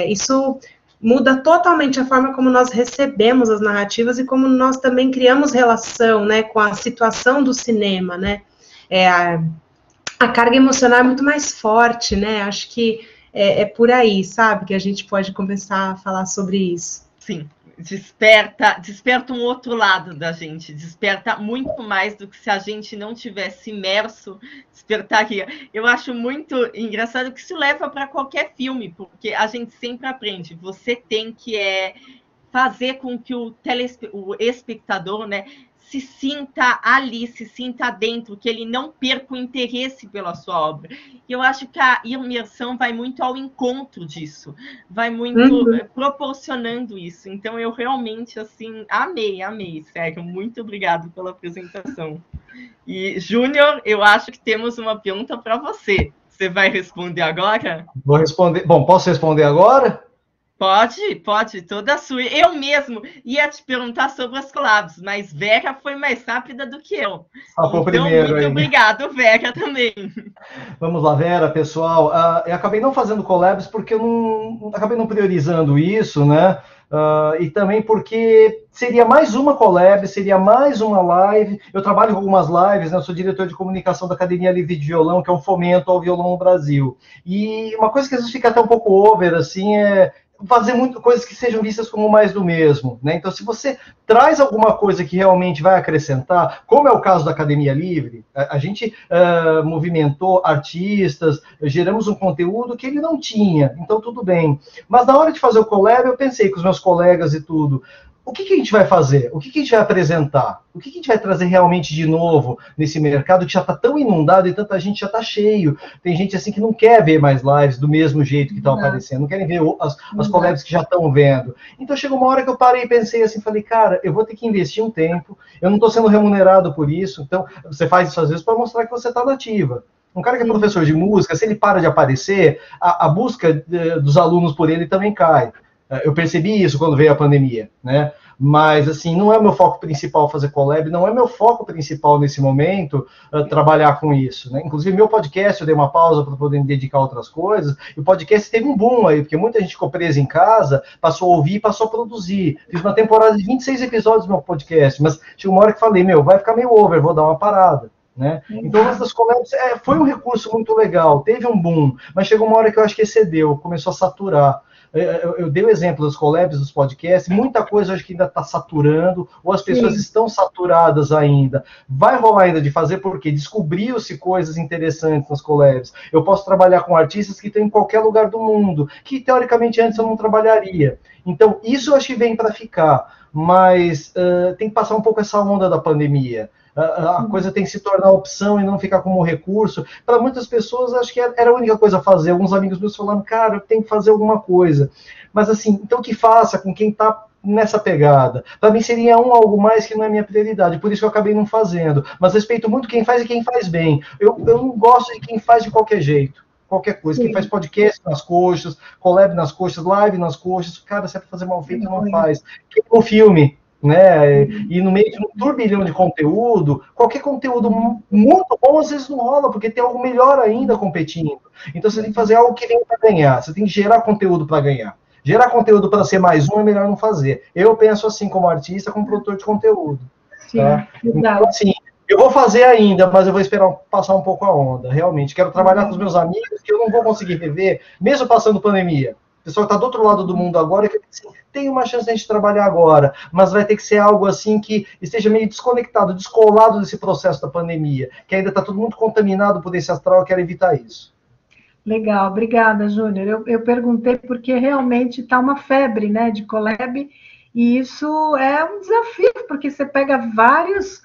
Isso muda totalmente a forma como nós recebemos as narrativas e como nós também criamos relação, né, com a situação do cinema, né, a carga emocional é muito mais forte, né, acho que é por aí, sabe, que a gente pode começar a falar sobre isso. Sim, desperta um outro lado da gente, desperta muito mais do que se a gente não tivesse imerso, despertaria. Eu acho muito engraçado que isso leva para qualquer filme, porque a gente sempre aprende, você tem que fazer com que o espectador, né, se sinta ali, se sinta dentro, que ele não perca o interesse pela sua obra. E eu acho que a imersão vai muito ao encontro disso, vai muito proporcionando isso. Então, eu realmente, assim, amei, sério. Muito obrigado pela apresentação. E, Júnior, eu acho que temos uma pergunta para você. Você vai responder agora? Vou responder. Bom, posso responder agora? Pode, toda sua. Eu mesmo ia te perguntar sobre as collabs, mas Vera foi mais rápida do que eu. Então, primeiro muito obrigado, Vera, também. Vamos lá, Vera, pessoal. Eu acabei não fazendo collabs porque eu acabei não priorizando isso, né? E também porque seria mais uma collab, seria mais uma live. Eu trabalho com algumas lives, né? Eu sou diretor de comunicação da Academia Livre de Violão, que é um fomento ao violão no Brasil. E uma coisa que às vezes fica até um pouco over, assim, é fazer muito coisas que sejam vistas como mais do mesmo, né? Então, se você traz alguma coisa que realmente vai acrescentar, como é o caso da Academia Livre, a gente movimentou artistas, geramos um conteúdo que ele não tinha, então tudo bem. Mas na hora de fazer o collab, eu pensei com os meus colegas e tudo, o que a gente vai fazer? O que a gente vai apresentar? O que a gente vai trazer realmente de novo nesse mercado que já está tão inundado e tanta gente já está cheio? Tem gente assim que não quer ver mais lives do mesmo jeito que estão aparecendo, não querem ver as collabs que já estão vendo. Então chegou uma hora que eu parei e pensei assim, falei, cara, eu vou ter que investir um tempo, eu não estou sendo remunerado por isso, então você faz isso às vezes para mostrar que você está nativa. Um cara que é professor de música, se ele para de aparecer, a busca dos alunos por ele também cai. Eu percebi isso quando veio a pandemia, né? Mas, assim, não é o meu foco principal fazer collab, não é meu foco principal nesse momento trabalhar com isso, né? Inclusive, meu podcast, eu dei uma pausa para poder me dedicar a outras coisas, e o podcast teve um boom aí, porque muita gente ficou presa em casa, passou a ouvir e passou a produzir. Fiz uma temporada de 26 episódios do meu podcast, mas chegou uma hora que falei, vai ficar meio over, vou dar uma parada. Né? Então, essas collabs foi um recurso muito legal, teve um boom, mas chegou uma hora que eu acho que excedeu, começou a saturar. Eu dei o exemplo dos collabs, dos podcasts, muita coisa acho que ainda está saturando, ou as pessoas estão saturadas ainda. Vai rolar ainda de fazer, porque descobriu-se coisas interessantes nas collabs. Eu posso trabalhar com artistas que estão em qualquer lugar do mundo, que teoricamente antes eu não trabalharia. Então, isso eu acho que vem para ficar, mas tem que passar um pouco essa onda da pandemia. A coisa tem que se tornar opção e não ficar como recurso. Para muitas pessoas, acho que era a única coisa a fazer. Alguns amigos meus falaram, cara, eu tenho que fazer alguma coisa. Mas assim, então que faça com quem está nessa pegada. Para mim seria algo mais que não é minha prioridade, por isso eu acabei não fazendo. Mas respeito muito quem faz e quem faz bem. Eu não gosto de quem faz de qualquer jeito. Qualquer coisa. Quem faz podcast nas coxas, collab nas coxas, live nas coxas, cara, se é para fazer mal feito, não faz. Quem um filme, né? E no meio de um turbilhão de conteúdo, qualquer conteúdo muito bom às vezes não rola, porque tem algo melhor ainda competindo. Então você tem que fazer algo que vem para ganhar, você tem que gerar conteúdo para ganhar. Gerar conteúdo para ser mais um é melhor não fazer. Eu penso assim como artista, como produtor de conteúdo. Sim, tá? Então, assim, eu vou fazer ainda, mas eu vou esperar passar um pouco a onda, realmente. Quero trabalhar com os meus amigos, que eu não vou conseguir rever, mesmo passando pandemia. O pessoal está do outro lado do mundo agora e assim, tem uma chance de a gente trabalhar agora, mas vai ter que ser algo assim que esteja meio desconectado, descolado desse processo da pandemia, que ainda está todo mundo contaminado por esse astral, eu quero evitar isso. Legal, obrigada, Júnior. Eu perguntei porque realmente está uma febre, né, de collab, e isso é um desafio, porque você pega vários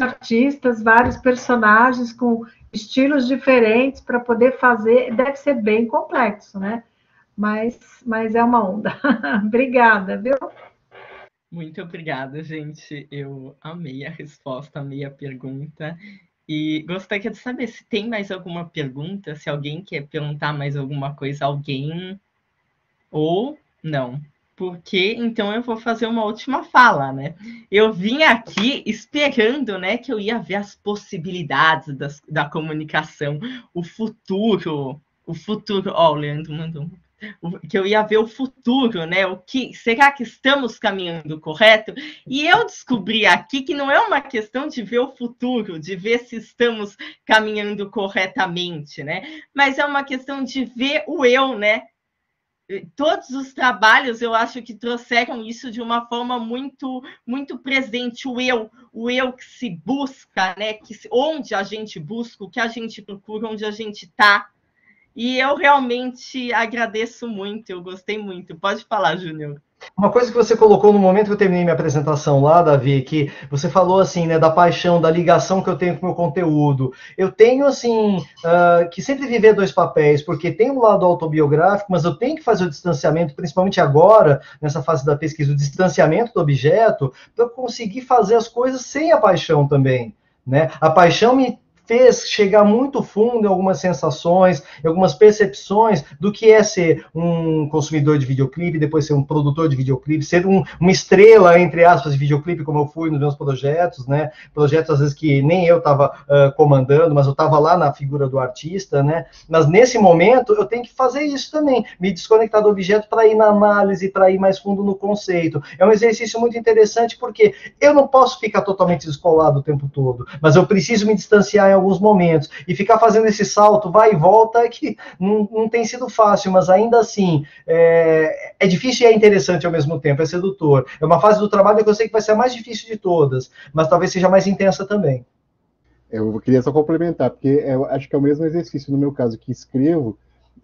artistas, vários personagens com estilos diferentes para poder fazer, deve ser bem complexo, né? Mas é uma onda. Obrigada, viu? Muito obrigada, gente. Eu amei a resposta, amei a pergunta. E gostaria de saber se tem mais alguma pergunta, se alguém quer perguntar mais alguma coisa a alguém ou não. Porque, então, eu vou fazer uma última fala, né? Eu vim aqui esperando, né, que eu ia ver as possibilidades da comunicação, o futuro, ó, o Leandro mandou que eu ia ver o futuro, né? Será que estamos caminhando correto? E eu descobri aqui que não é uma questão de ver o futuro, de ver se estamos caminhando corretamente, né? Mas é uma questão de ver o eu, né? todos os trabalhos, eu acho que trouxeram isso de uma forma muito, muito presente, o eu que se busca, né? Onde a gente busca, o que a gente procura, onde a gente está. E eu realmente agradeço muito, eu gostei muito. Pode falar, Júnior. Uma coisa que você colocou no momento que eu terminei minha apresentação lá, Davi, que você falou assim, né, da paixão, da ligação que eu tenho com o meu conteúdo. Eu tenho, assim, que sempre viver dois papéis, porque tem um lado autobiográfico, mas eu tenho que fazer o distanciamento, principalmente agora, nessa fase da pesquisa, o distanciamento do objeto, para eu conseguir fazer as coisas sem a paixão também, né? A paixão me fez chegar muito fundo em algumas sensações, em algumas percepções do que é ser um consumidor de videoclipe, depois ser um produtor de videoclipe, ser uma estrela, entre aspas, de videoclipe, como eu fui nos meus projetos, né? Projetos, às vezes, que nem eu estava comandando, mas eu estava lá na figura do artista, né? Mas, nesse momento, eu tenho que fazer isso também, me desconectar do objeto para ir na análise, para ir mais fundo no conceito. É um exercício muito interessante, porque eu não posso ficar totalmente descolado o tempo todo, mas eu preciso me distanciar em alguns momentos, e ficar fazendo esse salto, vai e volta, que não tem sido fácil, mas ainda assim, é difícil e é interessante ao mesmo tempo, é sedutor. É uma fase do trabalho que eu sei que vai ser a mais difícil de todas, mas talvez seja mais intensa também. Eu queria só complementar, porque eu acho que é o mesmo exercício, no meu caso, que escrevo,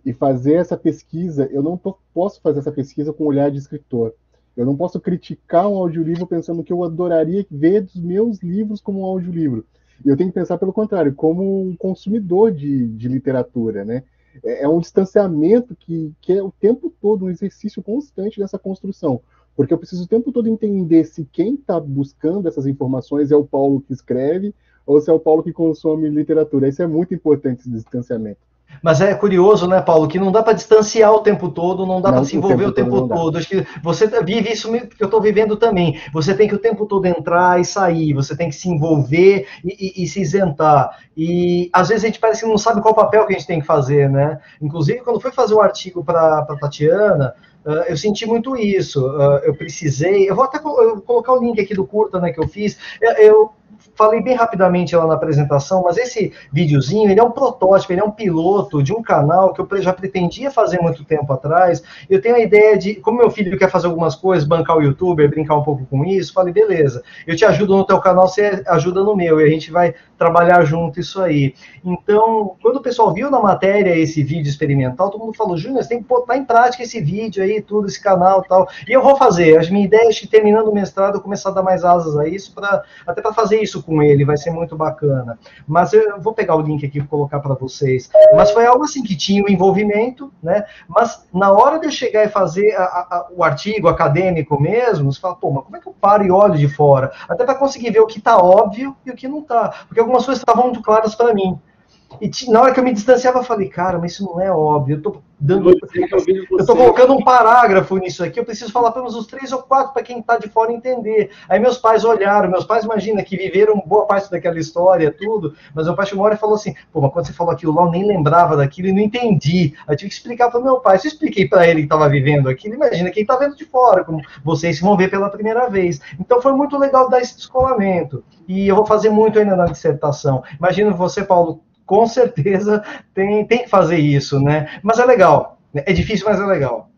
e fazer essa pesquisa, eu não posso fazer essa pesquisa com o olhar de escritor. Eu não posso criticar um audiolivro pensando que eu adoraria ver dos meus livros como um audiolivro. Eu tenho que pensar pelo contrário, como um consumidor de literatura, né? É um distanciamento que é o tempo todo um exercício constante dessa construção, porque eu preciso o tempo todo entender se quem está buscando essas informações é o Paulo que escreve ou se é o Paulo que consome literatura. Isso é muito importante, esse distanciamento. Mas é curioso, né, Paulo, que não dá para distanciar o tempo todo, não dá para se envolver o tempo todo. Acho que você vive isso que eu estou vivendo também. Você tem que o tempo todo entrar e sair, você tem que se envolver e se isentar. E às vezes a gente parece que não sabe qual papel que a gente tem que fazer, né? Inclusive, quando fui fazer um artigo para a Tatiana, eu senti muito isso. Eu precisei... Eu vou até colocar o link aqui do curta, né, que eu fiz. Eu falei bem rapidamente lá na apresentação, mas esse videozinho, ele é um protótipo, ele é um piloto de um canal que eu já pretendia fazer muito tempo atrás. Eu tenho a ideia de, como meu filho quer fazer algumas coisas, bancar o youtuber, brincar um pouco com isso, falei, beleza, eu te ajudo no teu canal, você ajuda no meu, e a gente vai trabalhar junto isso aí. Então, quando o pessoal viu na matéria esse vídeo experimental, todo mundo falou, Júnior, você tem que botar em prática esse vídeo aí, tudo, esse canal e tal. E eu vou fazer. A minha ideia é que, terminando o mestrado, eu começar a dar mais asas a isso, até para fazer isso com ele, vai ser muito bacana. Mas eu vou pegar o link aqui e colocar para vocês. Mas foi algo assim que tinha o envolvimento, né? Mas na hora de eu chegar e fazer o artigo acadêmico mesmo, você fala, pô, mas como é que eu paro e olho de fora? Até para conseguir ver o que está óbvio e o que não está. Porque algumas coisas estavam muito claras para mim. E na hora que eu me distanciava, eu falei, cara, mas isso não é óbvio. Eu tô colocando um parágrafo nisso aqui, eu preciso falar pelo menos uns 3 ou 4 para quem está de fora entender. Aí meus pais olharam, imagina, que viveram boa parte daquela história, tudo, mas meu pai chegou uma hora e falou assim, pô, mas quando você falou aquilo lá, eu nem lembrava daquilo e não entendi. Aí eu tive que explicar para o meu pai. Se eu expliquei para ele que estava vivendo aquilo, imagina quem está vendo de fora, como vocês vão ver pela primeira vez. Então foi muito legal dar esse descolamento. E eu vou fazer muito ainda na dissertação. Imagina você, Paulo, com certeza tem que fazer isso, né? Mas é legal. É difícil, mas é legal.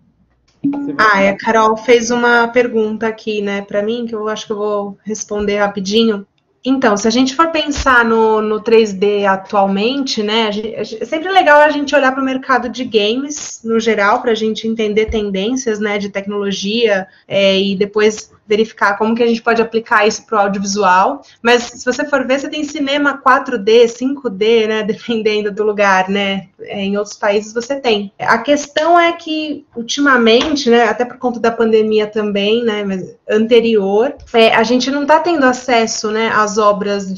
A Carol fez uma pergunta aqui, né, para mim, que eu acho que eu vou responder rapidinho. Então, se a gente for pensar no 3D atualmente, né, é sempre legal a gente olhar para o mercado de games, no geral, para a gente entender tendências, né, de tecnologia e depois verificar como que a gente pode aplicar isso para o audiovisual. Mas, se você for ver, você tem cinema 4D, 5D, né, dependendo do lugar, né, em outros países você tem. A questão é que, ultimamente, né, até por conta da pandemia também, né, mas anterior, a gente não está tendo acesso, né, às obras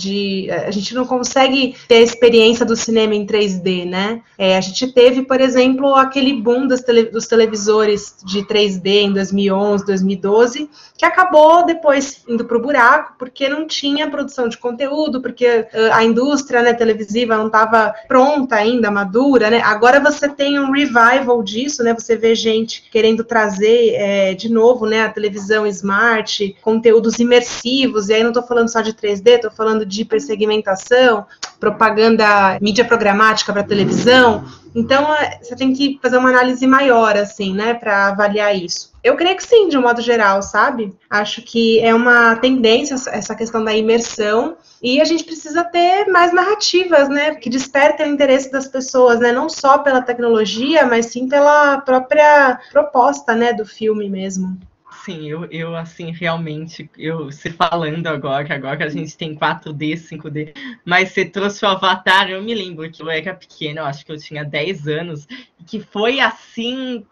a gente não consegue ter a experiência do cinema em 3D, né? A gente teve, por exemplo, aquele boom dos televisores de 3D em 2011, 2012, que acabou depois indo para o buraco, porque não tinha produção de conteúdo, porque a indústria, né, televisiva não estava pronta ainda, madura, né? Agora você tem um revival disso, né? Você vê gente querendo trazer de novo, né, a televisão smart, conteúdos imersivos, e aí não estou falando só de 3D, 3D, estou falando de hipersegmentação, propaganda, mídia programática para televisão. Então, você tem que fazer uma análise maior, assim, né, para avaliar isso. Eu creio que sim, de um modo geral, sabe? Acho que é uma tendência essa questão da imersão, e a gente precisa ter mais narrativas, né, que despertem o interesse das pessoas, né, não só pela tecnologia, mas sim pela própria proposta, né, do filme mesmo. Sim, eu assim, realmente, se falando agora que a gente tem 4D, 5D, mas você trouxe o Avatar, eu me lembro que eu era pequena, eu acho que eu tinha 10 anos, e que foi assim,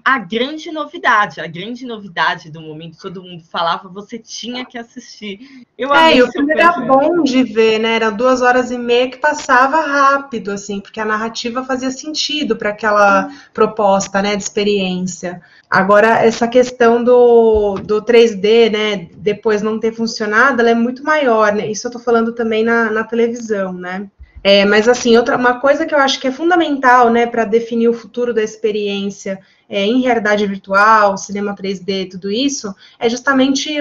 a grande novidade do momento, todo mundo falava, você tinha que assistir. E o filme era bom de ver, né? Era 2h30 que passava rápido, assim, porque a narrativa fazia sentido para aquela proposta, né, de experiência. Agora, essa questão do 3D, né, depois não ter funcionado, ela é muito maior, né? Isso eu tô falando também na televisão, né? Mas, assim, uma coisa que eu acho que é fundamental, né, para definir o futuro da experiência em realidade virtual, cinema 3D, tudo isso, é justamente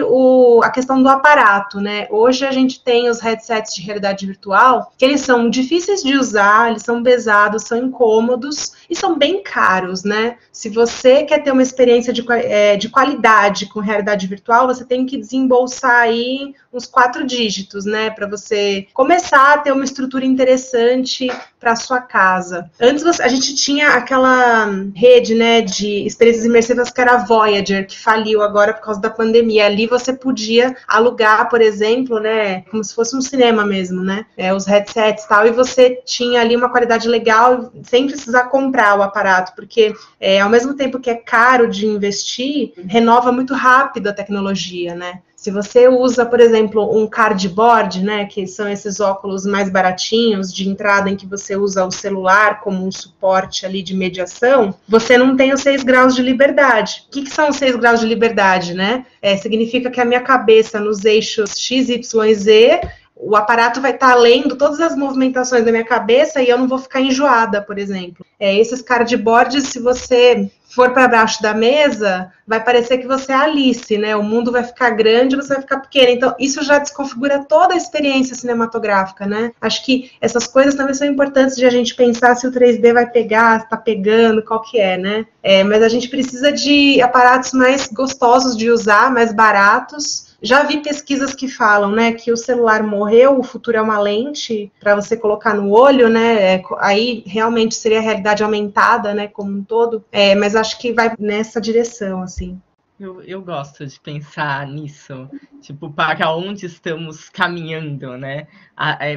a questão do aparato, né? Hoje a gente tem os headsets de realidade virtual, que eles são difíceis de usar, eles são pesados, são incômodos e são bem caros, né? Se você quer ter uma experiência de qualidade com realidade virtual, você tem que desembolsar aí uns 4 dígitos, né? Para você começar a ter uma estrutura interessante para sua casa. Antes a gente tinha aquela rede, né, de experiências imersivas que era a Voyager, que faliu agora por causa da pandemia. Ali você podia alugar, por exemplo, né, como se fosse um cinema mesmo, né, os headsets e tal, e você tinha ali uma qualidade legal sem precisar comprar o aparato, porque ao mesmo tempo que é caro de investir, renova muito rápido a tecnologia, né. Se você usa, por exemplo, um cardboard, né, que são esses óculos mais baratinhos de entrada em que você usa o celular como um suporte ali de mediação, você não tem os 6 graus de liberdade. O que são os 6 graus de liberdade, né? Significa que a minha cabeça nos eixos X, Y e Z, o aparato vai estar lendo todas as movimentações da minha cabeça e eu não vou ficar enjoada, por exemplo. Esses cardboards, se você for para baixo da mesa, vai parecer que você é Alice, né? O mundo vai ficar grande, você vai ficar pequena. Então, isso já desconfigura toda a experiência cinematográfica, né? Acho que essas coisas também são importantes de a gente pensar se o 3D vai pegar, se tá pegando, qual que é, né? Mas a gente precisa de aparatos mais gostosos de usar, mais baratos. Já vi pesquisas que falam, né, que o celular morreu, o futuro é uma lente para você colocar no olho, né, aí realmente seria a realidade aumentada, né, como um todo, mas acho que vai nessa direção, assim. Eu gosto de pensar nisso, tipo, para onde estamos caminhando, né,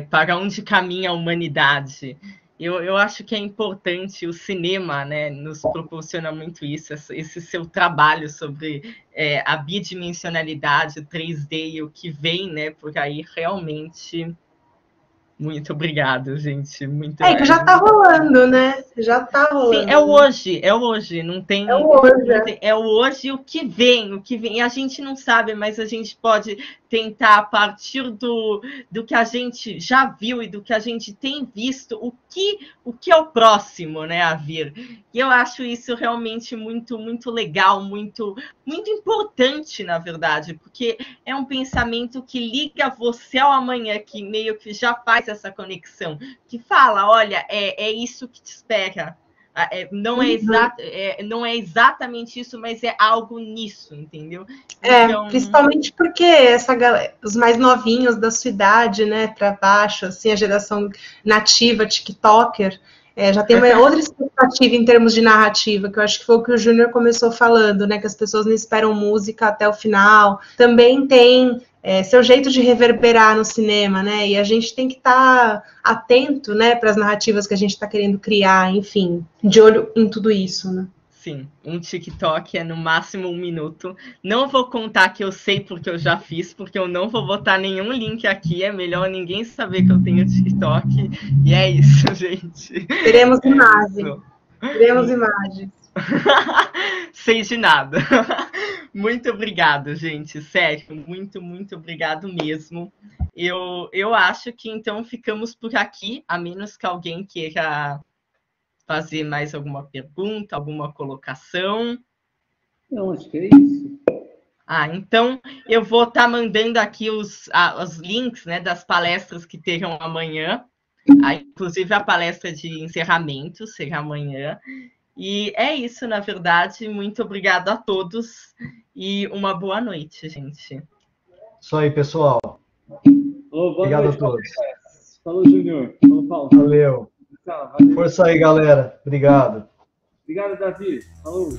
para onde caminha a humanidade. Eu acho que é importante, o cinema, né, nos proporciona muito isso, esse seu trabalho sobre a bidimensionalidade, o 3D e o que vem, né, por aí, realmente. Muito obrigado, gente. Que já tá rolando, né? Já tá rolando. Sim, é hoje, não tem... É o hoje e o que vem, e a gente não sabe, mas a gente pode tentar, a partir do que a gente já viu e do que a gente tem visto, o que é o próximo, né, a vir. E eu acho isso realmente muito, muito legal, muito, muito importante, na verdade, porque é um pensamento que liga você ao amanhã, que meio que já faz essa conexão, que fala, olha, é isso que te espera. Não é exatamente isso, mas é algo nisso, entendeu? Então... Principalmente porque os mais novinhos da sua idade, né, para baixo, assim, a geração nativa, TikToker, já tem uma outra expectativa em termos de narrativa, que eu acho que foi o que o Júnior começou falando, né, que as pessoas não esperam música até o final. Também tem seu jeito de reverberar no cinema, né, e a gente tem que estar atento, né, para as narrativas que a gente está querendo criar, enfim, de olho em tudo isso, né. Sim, um TikTok é no máximo 1 minuto. Não vou contar que eu sei porque eu já fiz, porque eu não vou botar nenhum link aqui. É melhor ninguém saber que eu tenho TikTok. E é isso, gente. Teremos imagem. Teremos imagens. Sei de nada. Muito obrigado, gente. Sério, muito, muito obrigado mesmo. Eu acho que então ficamos por aqui, a menos que alguém queira fazer mais alguma pergunta, alguma colocação? Não, acho que é isso. Então eu vou estar mandando aqui os links, né, das palestras que terão amanhã. Inclusive a palestra de encerramento será amanhã. E é isso, na verdade. Muito obrigada a todos e uma boa noite, gente. Isso aí, pessoal. Obrigado a todos. Falou, Júnior. Falou, Paulo. Valeu. Força aí, galera. Obrigado. Obrigado, Davi. Falou.